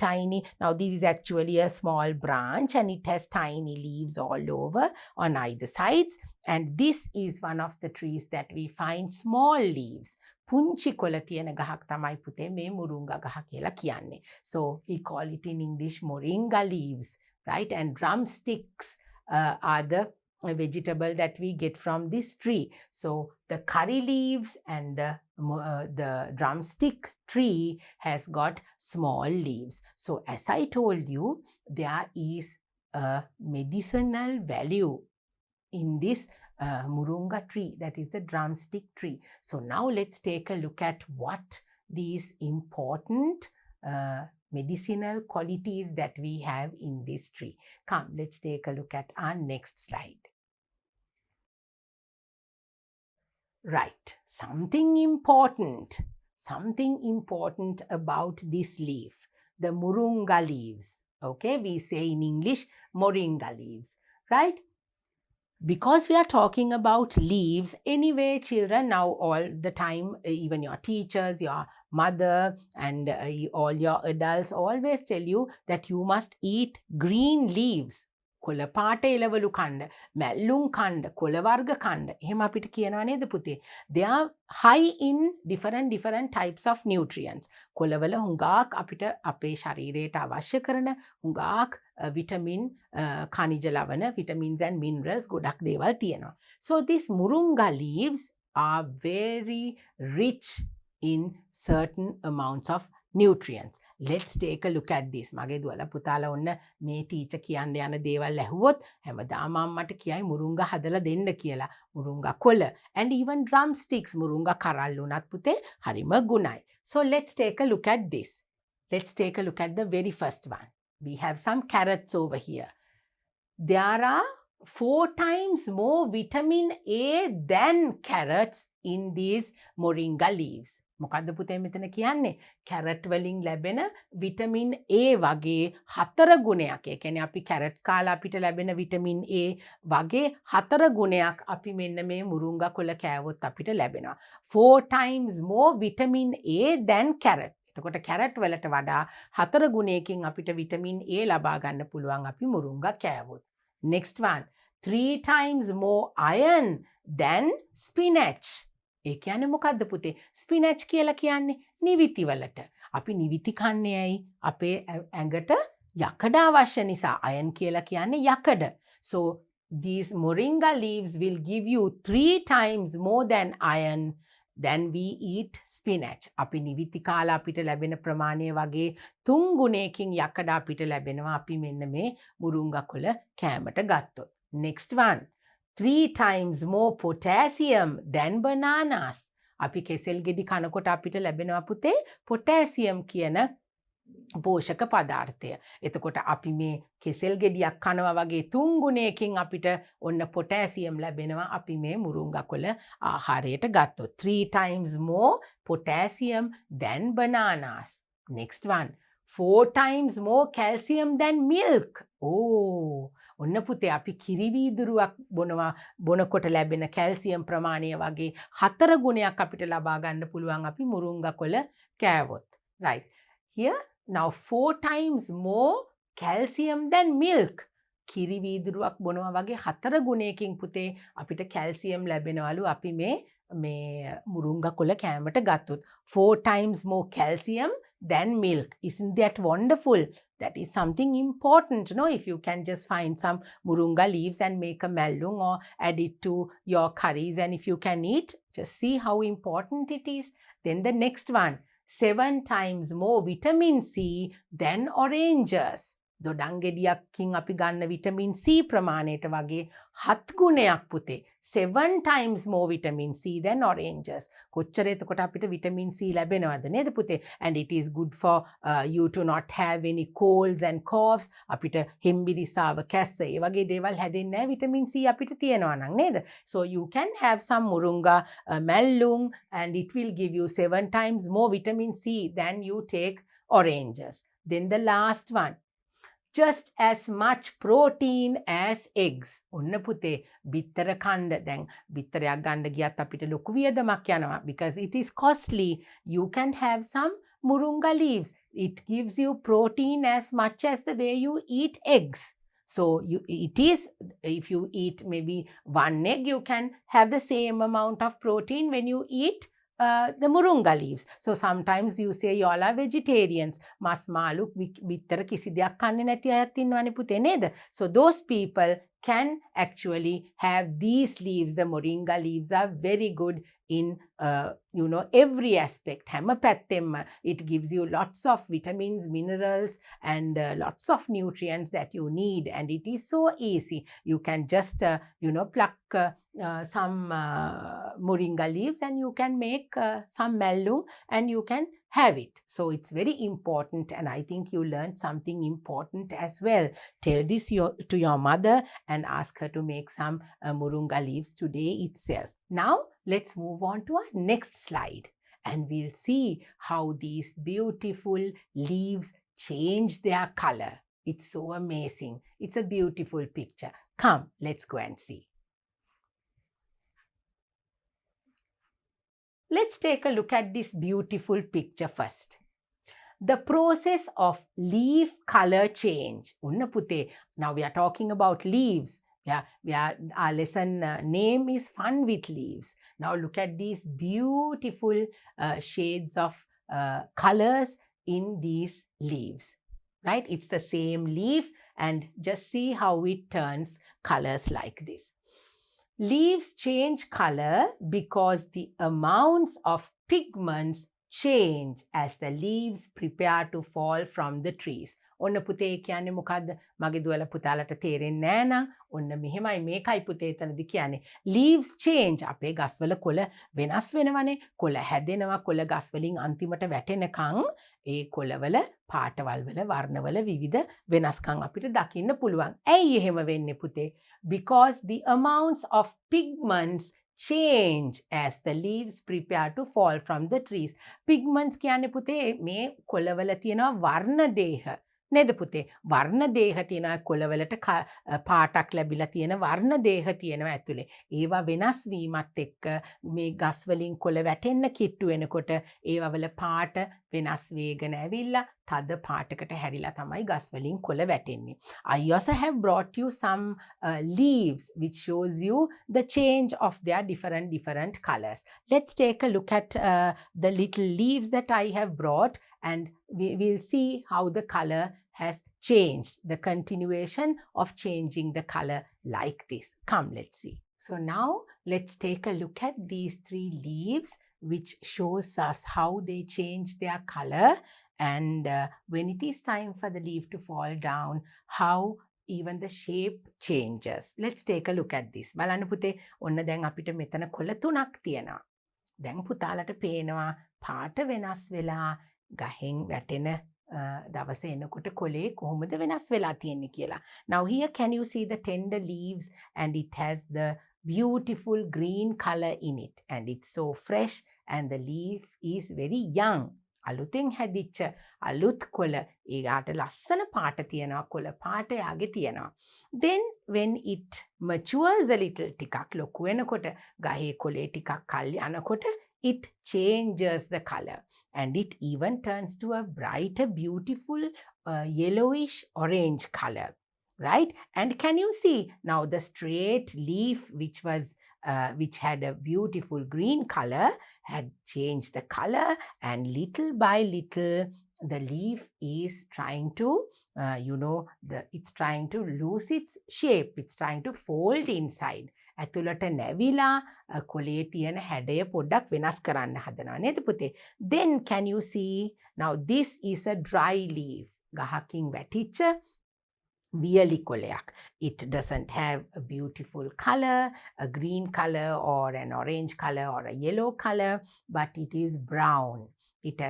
Now this is actually a small branch and it has tiny leaves all over on either sides. And this is one of the trees that we find small leaves. පුංචි කොළ තියෙන ගහක් තමයි පුතේ මේ මුරුංගා ගහ කියලා කියන්නේ. So we call it in English Moringa leaves, right? And drumsticks are the vegetable that we get from this tree. So the curry leaves and the drumstick tree has got small leaves. So as I told you, there is a medicinal value in this Moringa tree, that is the drumstick tree. So now let's take a look at what these important medicinal qualities that we have in this tree. Come, let's take a look at our next slide. Right, something important about this leaf, the Moringa leaves. Okay, we say in English Moringa leaves, right? Because we are talking about leaves, anyway, children, now all the time, even your teachers, your mother, and all your adults always tell you that you must eat green leaves. කොළ පාට එළවලු කන්න, මැල්ලුම් කන්න, කොළ වර්ග කන්න. එහෙම අපිට කියනවා නේද පුතේ? They are high in different types of nutrients. කොළවල හුඟක් අපිට අපේ ශරීරයට අවශ්‍ය කරන හුඟක් vitamin, khanijo ලවණ, vitamins and minerals ගොඩක් දේවල් තියෙනවා. So these Moringa leaves are very rich in certain amounts of nutrients. Let's take a look at this. මගේ දුවලා පුතාලා ඔන්න මේ ටීචර් කියන්න යන දේවල් ඇහුවොත් හැමදාම අම්මට කියයි මුරුංගා හදලා දෙන්න කියලා. මුරුංගා කොළ and even drumsticks මුරුංගා කරල් උනත් පුතේ හරිම ගුණයි. So let's take a look at this. Let's take a look at the very first one. We have some carrots over here. There are 4 times more vitamin A than carrots in these Moringa leaves. මොකද්ද පුතේ මෙතන කියන්නේ? Carrot වලින් ලැබෙන vitamin A වගේ 4 ගුණයක්. ඒ කියන්නේ අපි කැරට් කාලා අපිට ලැබෙන විටමින් A වගේ 4 ගුණයක් අපි මෙන්න මේ මුරුංගා කොළ කෑවොත් අපිට ලැබෙනවා. 4 times more vitamin A than carrot. එතකොට කැරට් වලට වඩා 4 ගුණයකින් අපිට විටමින් A ලබා ගන්න පුළුවන් අපි මුරුංගා කෑවොත්. Next one. 3 times more iron than spinach. ඒ කියන්නේ මොකද්ද පුතේ? ස්පිනච් කියලා කියන්නේ නිවිති වලට. අපි නිවිති කන්නේ ඇයි? අපේ ඇඟට යකඩ අවශ්‍ය නිසා. අයන් කියලා කියන්නේ යකඩ. So these Moringa leaves will give you 3 times more than iron than we eat spinach. අපි නිවිති කාලා අපිට ලැබෙන ප්‍රමාණය වගේ 3 ගුණයකින් යකඩ අපිට ලැබෙනවා අපි මෙන්න මේ මුරුංගා කොළ කෑමට ගත්තොත්. Next one. 3 times more potassium than bananas. අපි කෙසෙල් ගෙඩි කනකොට අපිට ලැබෙනවා පුතේ potassium කියන පෝෂක පදාර්ථය. එතකොට අපි මේ කෙසෙල් ගෙඩියක් කනවා වගේ 3 ගුණයකින් අපිට ඔන්න potassium ලැබෙනවා අපි මේ මුරුංගා කොළ ආහාරයට ගත්තොත්. 3 times more potassium than bananas. Next one. 4 times more calcium than milk. Oh, ඔන්න පුතේ අපි කිරිවීදුරුවක් බොනකොට ලැබෙන කැල්සියම් ප්‍රමාණය වගේ 4 ගුණයක් අපිට ලබා ගන්න පුළුවන් අපි මුරුංගා කොළ කෑවොත්. Right. Here now 4 times more calcium than milk. කිරිවීදුරුවක් බොනවා වගේ 4 ගුණයකින් පුතේ අපිට කැල්සියම් ලැබෙනවලු අපි මේ මුරුංගා කොළ කෑමට ගත්තොත්. 4 times more calcium than milk. Isn't that wonderful? That is something important, no? If you can just find some Moringa leaves and make a mallung or add it to your curries, and if you can eat, just see how important it is. Then the next one, 7 times more vitamin C than oranges. දොඩම් ගෙඩියකින් අපි ගන්න vitamin C ප්‍රමාණයට වගේ 7 ගුණයක් පුතේ. 7 times more vitamin C than oranges. කොච්චර එතකොට අපිට vitamin C ලැබෙනවද නේද පුතේ? And it is good for you to not have any colds and coughs. අපිට හෙම්බිරිසාව කැස්ස ඒ වගේ දේවල් හැදෙන්නේ නැහැ vitamin C අපිට තියෙනවා නම් නේද? So you can have some murunga mallung and it will give you 7 times more vitamin C than you take oranges. Then the last one. Just as much protein as eggs. ඔන්න පුතේ බිත්තර කණ්ඩ දැන් බිත්තරයක් ගන්න ගියත් අපිට ලොකු වියදමක් යනවා because it is costly. You can have some murunga leaves. It gives you protein as much as the way you eat eggs. So it is, if you eat maybe 1 egg, you can have the same amount of protein when you eat the murunga leaves. So sometimes you say you all are vegetarians. Mas malu bittara kisi deyak kanne nathi ayat innawane puthe neda. So those people can actually have these leaves. The moringa leaves are very good in every aspect. Hamma pattemma, it gives you lots of vitamins, minerals and lots of nutrients that you need, and it is so easy. You can just pluck some moringa leaves and you can make some mallung and you can have it. So it's very important, and I think you learned something important as well. Tell this to your mother and ask her to make some moringa leaves today itself. Now let's move on to our next slide and we'll see how these beautiful leaves change their color. It's so amazing. It's a beautiful picture. Come, let's go and see. Let's take a look at this beautiful picture first. The process of leaf color change. Unna pute. Now we are talking about leaves. Our lesson name is Fun with Leaves. Now look at these beautiful shades of colors in these leaves. Right? It's the same leaf, and just see how it turns colors like this. Leaves change color because the amounts of pigments change as the leaves prepare to fall from the trees. ඔන්න පුතේ කියන්නේ මොකද්ද? මගේ දුවලා පුතාලට තේරෙන්නේ නැහැ නම් ඔන්න මෙහෙමයි මේකයි පුතේ එතනදි කියන්නේ. Leaves change. අපේ ගස්වල කොළ වෙනස් වෙනවනේ. කොළ හැදෙනවා. කොළ ගස් වලින් අන්තිමට වැටෙනකන් ඒ කොළවල පාටවල් වල වර්ණවල විවිධ වෙනස්කම් අපිට දකින්න පුළුවන්. ඇයි එහෙම වෙන්නේ පුතේ? Because the amounts of pigments change as the leaves prepare to fall from the trees. Pigments කියන්නේ පුතේ මේ කොළවල තියෙනවා වර්ණ දේහ. නේද පුතේ? වර්ණ දේහ තියෙනවා කොළවලට පාටක් ලැබිලා තියෙන වර්ණ දේහ තියෙනවා ඇතුලේ. ඒවා වෙනස් වීමත් එක්ක මේ ගස් වලින් කොළ වැටෙන්න කිට්ටු වෙනකොට ඒවා වල පාට වෙනස් වේගන ඇවිල්ලා තද පාටකට හැරිලා තමයි ගස් වලින් කොළ වැටෙන්නේ. I also have brought you some leaves which shows you the change of their different colors. Let's take a look at the little leaves that I have brought, and we'll see how the color has changed, the continuation of changing the color like this. Come, let's see. So now let's take a look at these 3 leaves, which shows us how they change their color, and when it is time for the leaf to fall down, how even the shape changes. Let's take a look at this. බලන්න පුතේ, ඔන්න දැන් අපිට මෙතන කොළ 3ක් තියෙනවා. දැන් පුතාලට පේනවා පාට වෙනස් වෙලා ගහෙන් වැටෙන දවස එනකොට කොලේ කොහොමද වෙනස් වෙලා තියෙන්නේ කියලා. Now here can you see the tender leaves, and it has the beautiful green color in it, and it's so fresh, and the leaf is very young. අලුතෙන් හැදිච්ච අලුත් කොළ ඒකට ලස්සන පාට තියෙනවා, කොළ පාට යාගේ තියෙනවා. Then when it matures a little, ටිකක් ලොකු වෙනකොට ගහේ කොළේ ටිකක් කල් යනකොට it changes the color, and it even turns to a brighter, beautiful yellowish orange color, right? And can you see now the straight leaf which had a beautiful green color had changed the color, and little by little the leaf is trying to it's trying to lose its shape, it's trying to fold inside. ඇතුළට නැවිලා කොලේ තියෙන හැඩය පොඩ්ඩක් වෙනස් කරන්න හදනවා නේද පුතේ? Then can you see now this is a dry leaf. ගහකින් වැටිච්ච වියලි කොලයක්. It doesn't have a beautiful color, a green color or an orange color or a yellow color, but it is brown. It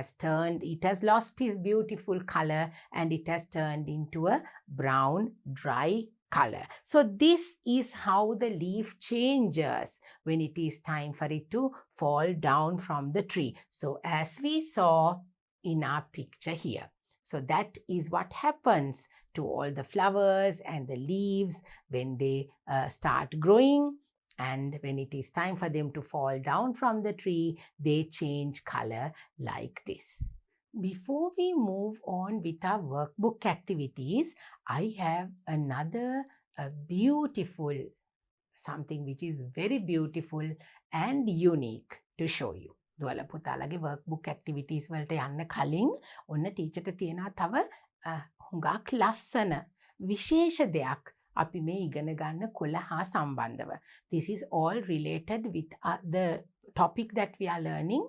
has lost its beautiful color and it has turned into a brown, dry color. So this is how the leaf changes when it is time for it to fall down from the tree. So as we saw in our picture here. So that is what happens to all the flowers and the leaves when they start growing, and when it is time for them to fall down from the tree, they change color like this. Before we move on with our workbook activities, I have another beautiful, something which is very beautiful and unique to show you. දුවල පුතාලගේ workbook activities වලට යන්න කලින් ඔන්න ටීචර්ට තියෙනවා තව හුඟක් ලස්සන විශේෂ දෙයක් අපි මේ ඉගෙන ගන්න කොළ හා සම්බන්ධව. This is all related with the topic that we are learning,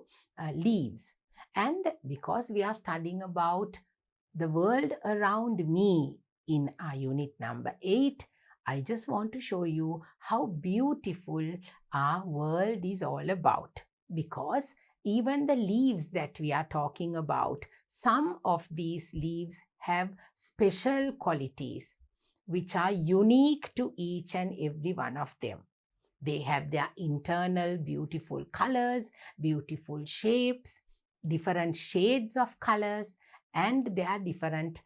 leaves. And because we are studying about the world around me in our unit number 8, I just want to show you how beautiful our world is all about. Because even the leaves that we are talking about, some of these leaves have special qualities which are unique to each and every one of them. They have their internal beautiful colors, beautiful shapes, different shades of colors, and their different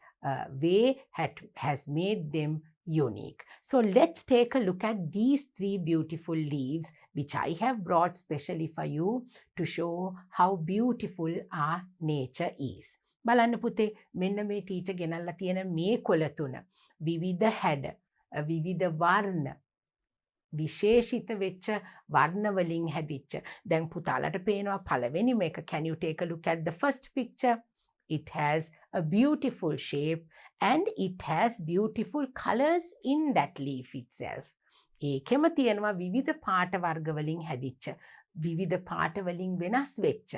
way has made them unique. So let's take a look at these 3 beautiful leaves which I have brought specially for you to show how beautiful our nature is. බලන්න පුතේ මෙන්න මේ teacher ගෙනල්ලා තියෙන මේ කොළ තුන විවිධ හැඩ, විවිධ වර්ණ, විශේෂිත වෙච්ච වර්ණ වලින් හැදිච්ච. දැන් පුතාලට පේනවා පළවෙනිම එක. Can you take a look at the first picture? It has a beautiful shape and it has beautiful colors in that leaf itself. ඒකෙම තියෙනවා විවිධ පාට වර්ග වලින් හැදිච්ච, විවිධ පාට වලින් වෙනස් වෙච්ච,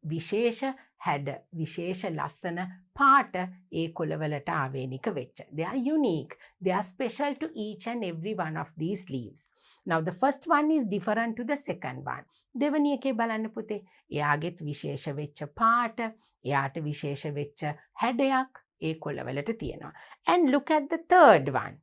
විශේෂ හැඩ, විශේෂ ලස්සන පාට ඒ කොළවලට ආවේනික වෙච්ච. They are unique. They are special to each and every one of these leaves. Now the first one is different to the second one. දෙවනි එකේ බලන්න පුතේ. එයාගෙත් විශේෂ වෙච්ච පාට, එයාට විශේෂ වෙච්ච හැඩයක් ඒ කොළවලට තියෙනවා. And look at the third one.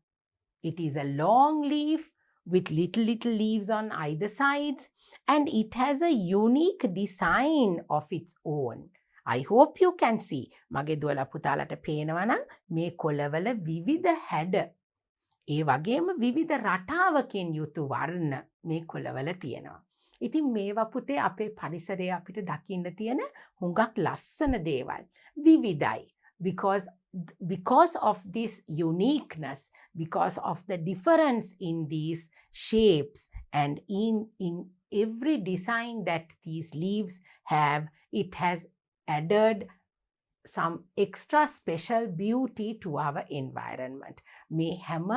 It is a long leaf with little leaves on either sides, and it has a unique design of its own. I hope you can see. මගේ දුවලා පුතාලට පේනවා නම් මේ කොළවල විවිධ හැඩ, ඒ වගේම විවිධ රටාවකින් යුතු වර්ණ මේ කොළවල තියෙනවා. ඉතින් මේවා පුතේ අපේ පරිසරයේ අපිට දකින්න තියෙන හුඟක් ලස්සන දේවල්. විවිධයි. Because of this uniqueness, because of the difference in these shapes and in every design that these leaves have, it has added some extra special beauty to our environment. මේ හැම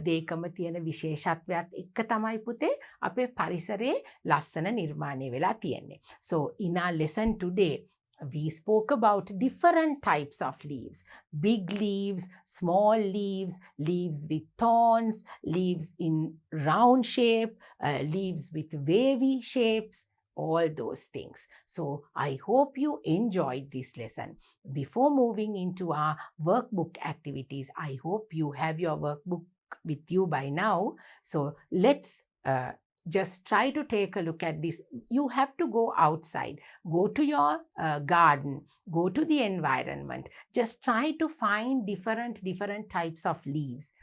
දේකම තියෙන විශේෂත්වයක් එක්ක තමයි පුතේ අපේ පරිසරයේ ලස්සන නිර්මාණය වෙලා තියෙන්නේ. So in our lesson today, we spoke about different types of leaves. Big leaves, small leaves, leaves with thorns, leaves in round shape, leaves with wavy shapes, all those things. So I hope you enjoyed this lesson. Before moving into our workbook activities, I hope you have your workbook with you by now. So let's just try to take a look at this. You have to go outside, go to your garden, go to the environment. Just try to find different types of leaves.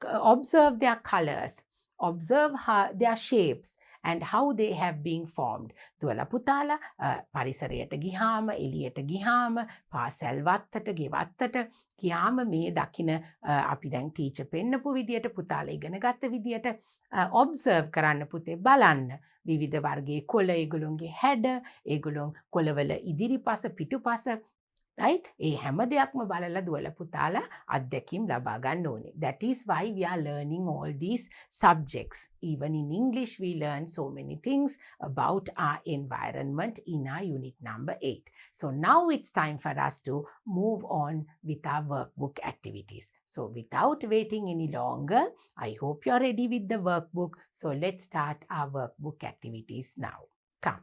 Observe their colors, observe their shapes and how they have been formed. දුවලා පුතාලා පරිසරයට ගිහාම, එළියට ගිහාම, පාසල් වත්තට, ගෙවත්තට ගියාම මේ දකින අපි දැන් ටීචර් පෙන්නපු විදියට පුතාලා ඉගෙන ගත්ත විදියට ඔබ්සර්ව් කරන්න පුතේ, බලන්න. විවිධ වර්ගයේ කොළ, ඒගොල්ලොන්ගේ හැඩ, ඒගොල්ලොන් කොළවල ඉදිරිපස, පිටුපස right? ඒ හැම දෙයක්ම බලලා දුවලා පුතාලා අත්දැකීම් ලබා ගන්න ඕනේ. That is why we are learning all these subjects. Even in English, we learn so many things about our environment in our unit number 8. So now it's time for us to move on with our workbook activities. So without waiting any longer, I hope you're ready with the workbook. So let's start our workbook activities now. Come.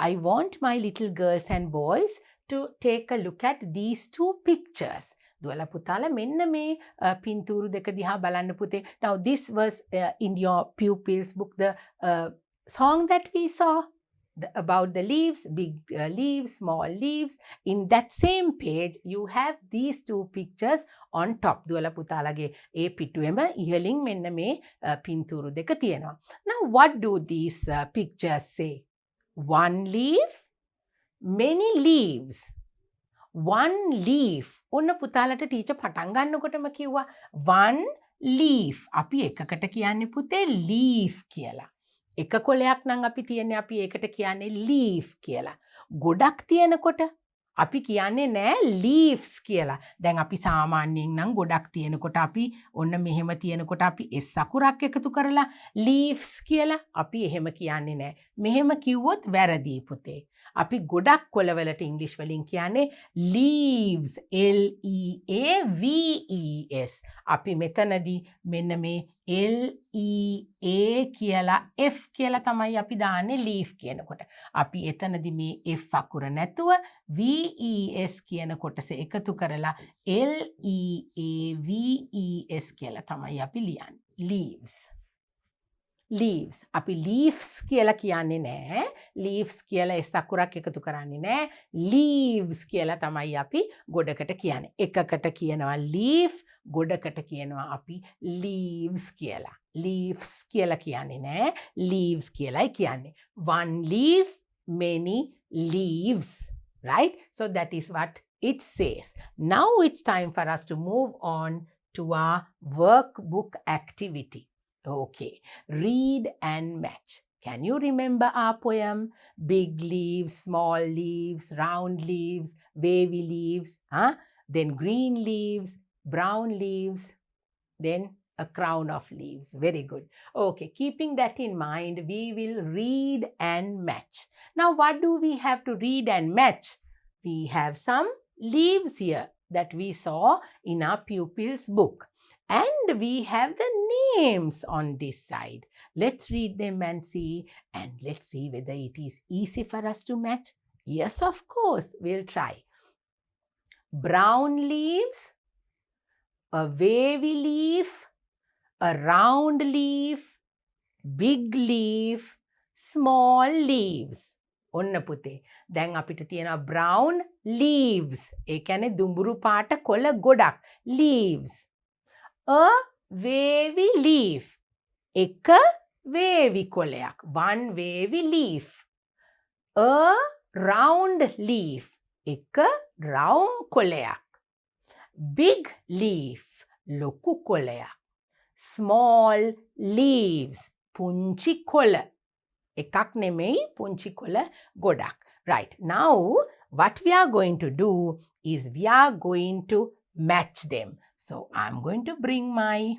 I want my little girls and boys to take a look at these two pictures. දුවලා පුතාලා මෙන්න මේ පින්තූරු දෙක දිහා බලන්න පුතේ. Now this was in your pupils book, the song that we saw about the leaves, big leaves, small leaves. In that same page, you have these two pictures on top. දුවලා පුතාලාගේ ඒ පිටුවෙම ඉහළින් මෙන්න මේ පින්තූරු දෙක තියෙනවා. Now what do these pictures say? One leaf, many leaves. One leaf. ඔන්න පුතාලට teacher පටන් ගන්නකොටම කිව්වා one leaf. අපි එකකට කියන්නේ පුතේ leaf කියලා. එක කොළයක් නම් අපි තියන්නේ අපි ඒකට කියන්නේ leaf කියලා. ගොඩක් තියෙනකොට අපි කියන්නේ නෑ leaves කියලා. දැන් අපි සාමාන්‍යයෙන් නම් ගොඩක් තියෙනකොට අපි ඔන්න මෙහෙම තියෙනකොට අපි s අකුරක් එකතු කරලා leaves කියලා අපි එහෙම කියන්නේ නෑ. මෙහෙම කිව්වොත් වැරදි පුතේ. අපි ගොඩක් කොළවලට ඉංග්‍රීසි වලින් කියන්නේ leaves, L E A V E S. අපි මෙතනදී මෙන්න මේ L E A කියලා F කියලා තමයි අපි දාන්නේ leaf කියනකොට. අපි එතනදී මේ F අකුර නැතුව V E S කියන කොටස එකතු කරලා L E A V E S කියලා තමයි අපි ලියන්නේ. leaves. leaves. අපි leaves කියලා කියන්නේ නෑ. leaves කියලා S අකුරක් එකතු කරන්නේ නෑ. leaves කියලා තමයි අපි ගොඩකට කියන්නේ. එකකට කියනවා leaf, ගොඩකට කියනවා අපි leaves කියලා. leaves කියලා කියන්නේ නෑ. leaves කියලායි කියන්නේ. One leaf, many leaves. Right? So that is what it says. Now it's time for us to move on to our workbook activity. Okay, read and match. Can you remember our poem? Big leaves, small leaves, round leaves, wavy leaves, then green leaves, brown leaves, then a crown of leaves. Very good. Okay, keeping that in mind, we will read and match. Now, what do we have to read and match? We have some leaves here that we saw in our pupils book. And we have the names on this side. Let's read them and see. And let's see whether it is easy for us to match. Yes, of course, we'll try. Brown leaves, a wavy leaf, a round leaf, big leaf, small leaves. ඔන්න පුතේ. දැන් අපිට තියෙනවා brown leaves. ඒ කියන්නේ දුඹුරු පාට කොළ ගොඩක්. leaves. A wavy leaf. එක wavy කොළයක්. One wavy leaf. A round leaf. එක round කොළයක්. Big leaf. ලොකු කොළයක්. Small leaves. පුංචි කොළ. එකක් නෙමෙයි පුංචි කොළ ගොඩක්. Right. Now, what we are going to do is we are going to match them. So, I'm going to bring my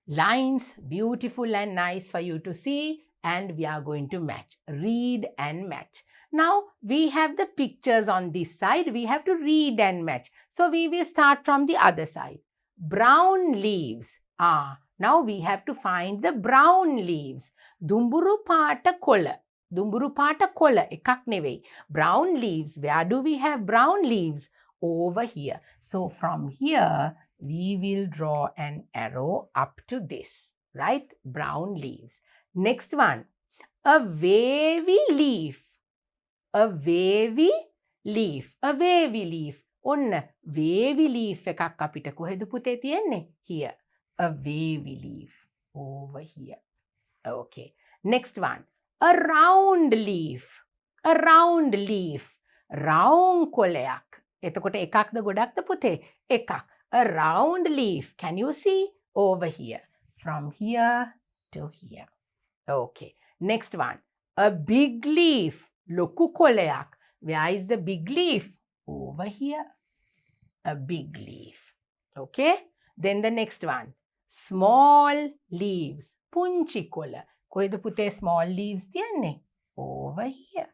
lines, beautiful and nice for you to see, and we are going to match. Read and match. Now, we have the pictures on this side. We have to read and match. So, we will start from the other side. Brown leaves. Now, we have to find the brown leaves. දුඹුරු පාට කොළ. දුඹුරු පාට කොළ එකක් නෙවෙයි. Brown leaves. Where do we have brown leaves? Over here. So, from here, we will draw an arrow up to this. Right? Brown leaves. Next one. A wavy leaf. A wavy leaf. A wavy leaf. ඔන්න wavy leaf එකක් අපිට කොහෙද පුතේ තියෙන්නේ? Here. A wavy leaf. Over here. Okay. Next one. A round leaf. A round leaf. Round කොළයක්. එතකොට එකක්ද ගොඩක්ද පුතේ? එකක්. A round leaf. Can you see? Over here. From here to here. Okay. Next one. A big leaf. ලොකු කොළයක්. Where is the big leaf? Over here. A big leaf. Okay? Then the next one. Small leaves. Punchikola. කොහෙද පුතේ small leaves තියන්නේ? Over here.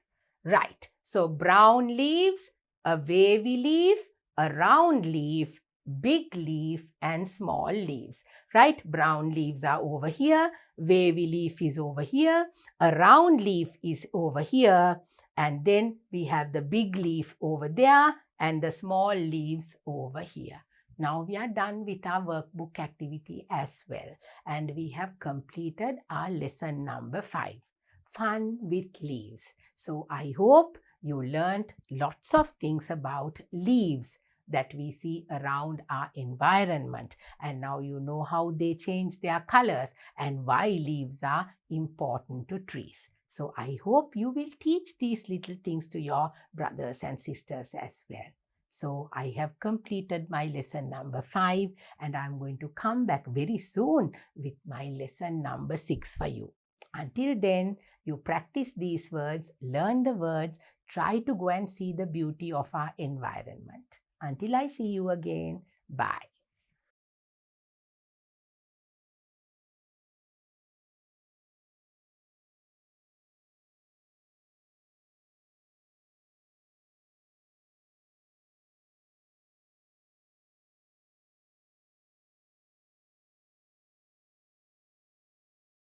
Right. So brown leaves, a wavy leaf, a round leaf, big leaf and small leaves. Right? Brown leaves are over here. Wavy leaf is over here. A round leaf is over here. And then we have the big leaf over there and the small leaves over here. Now we are done with our workbook activity as well. And we have completed our lesson number 5, Fun with Leaves. So I hope you learned lots of things about leaves that we see around our environment. And now you know how they change their colors and why leaves are important to trees. So I hope you will teach these little things to your brothers and sisters as well. So I have completed my lesson number 5 and I'm going to come back very soon with my lesson number 6 for you. Until then, you practice these words, learn the words, try to go and see the beauty of our environment. Until I see you again, bye.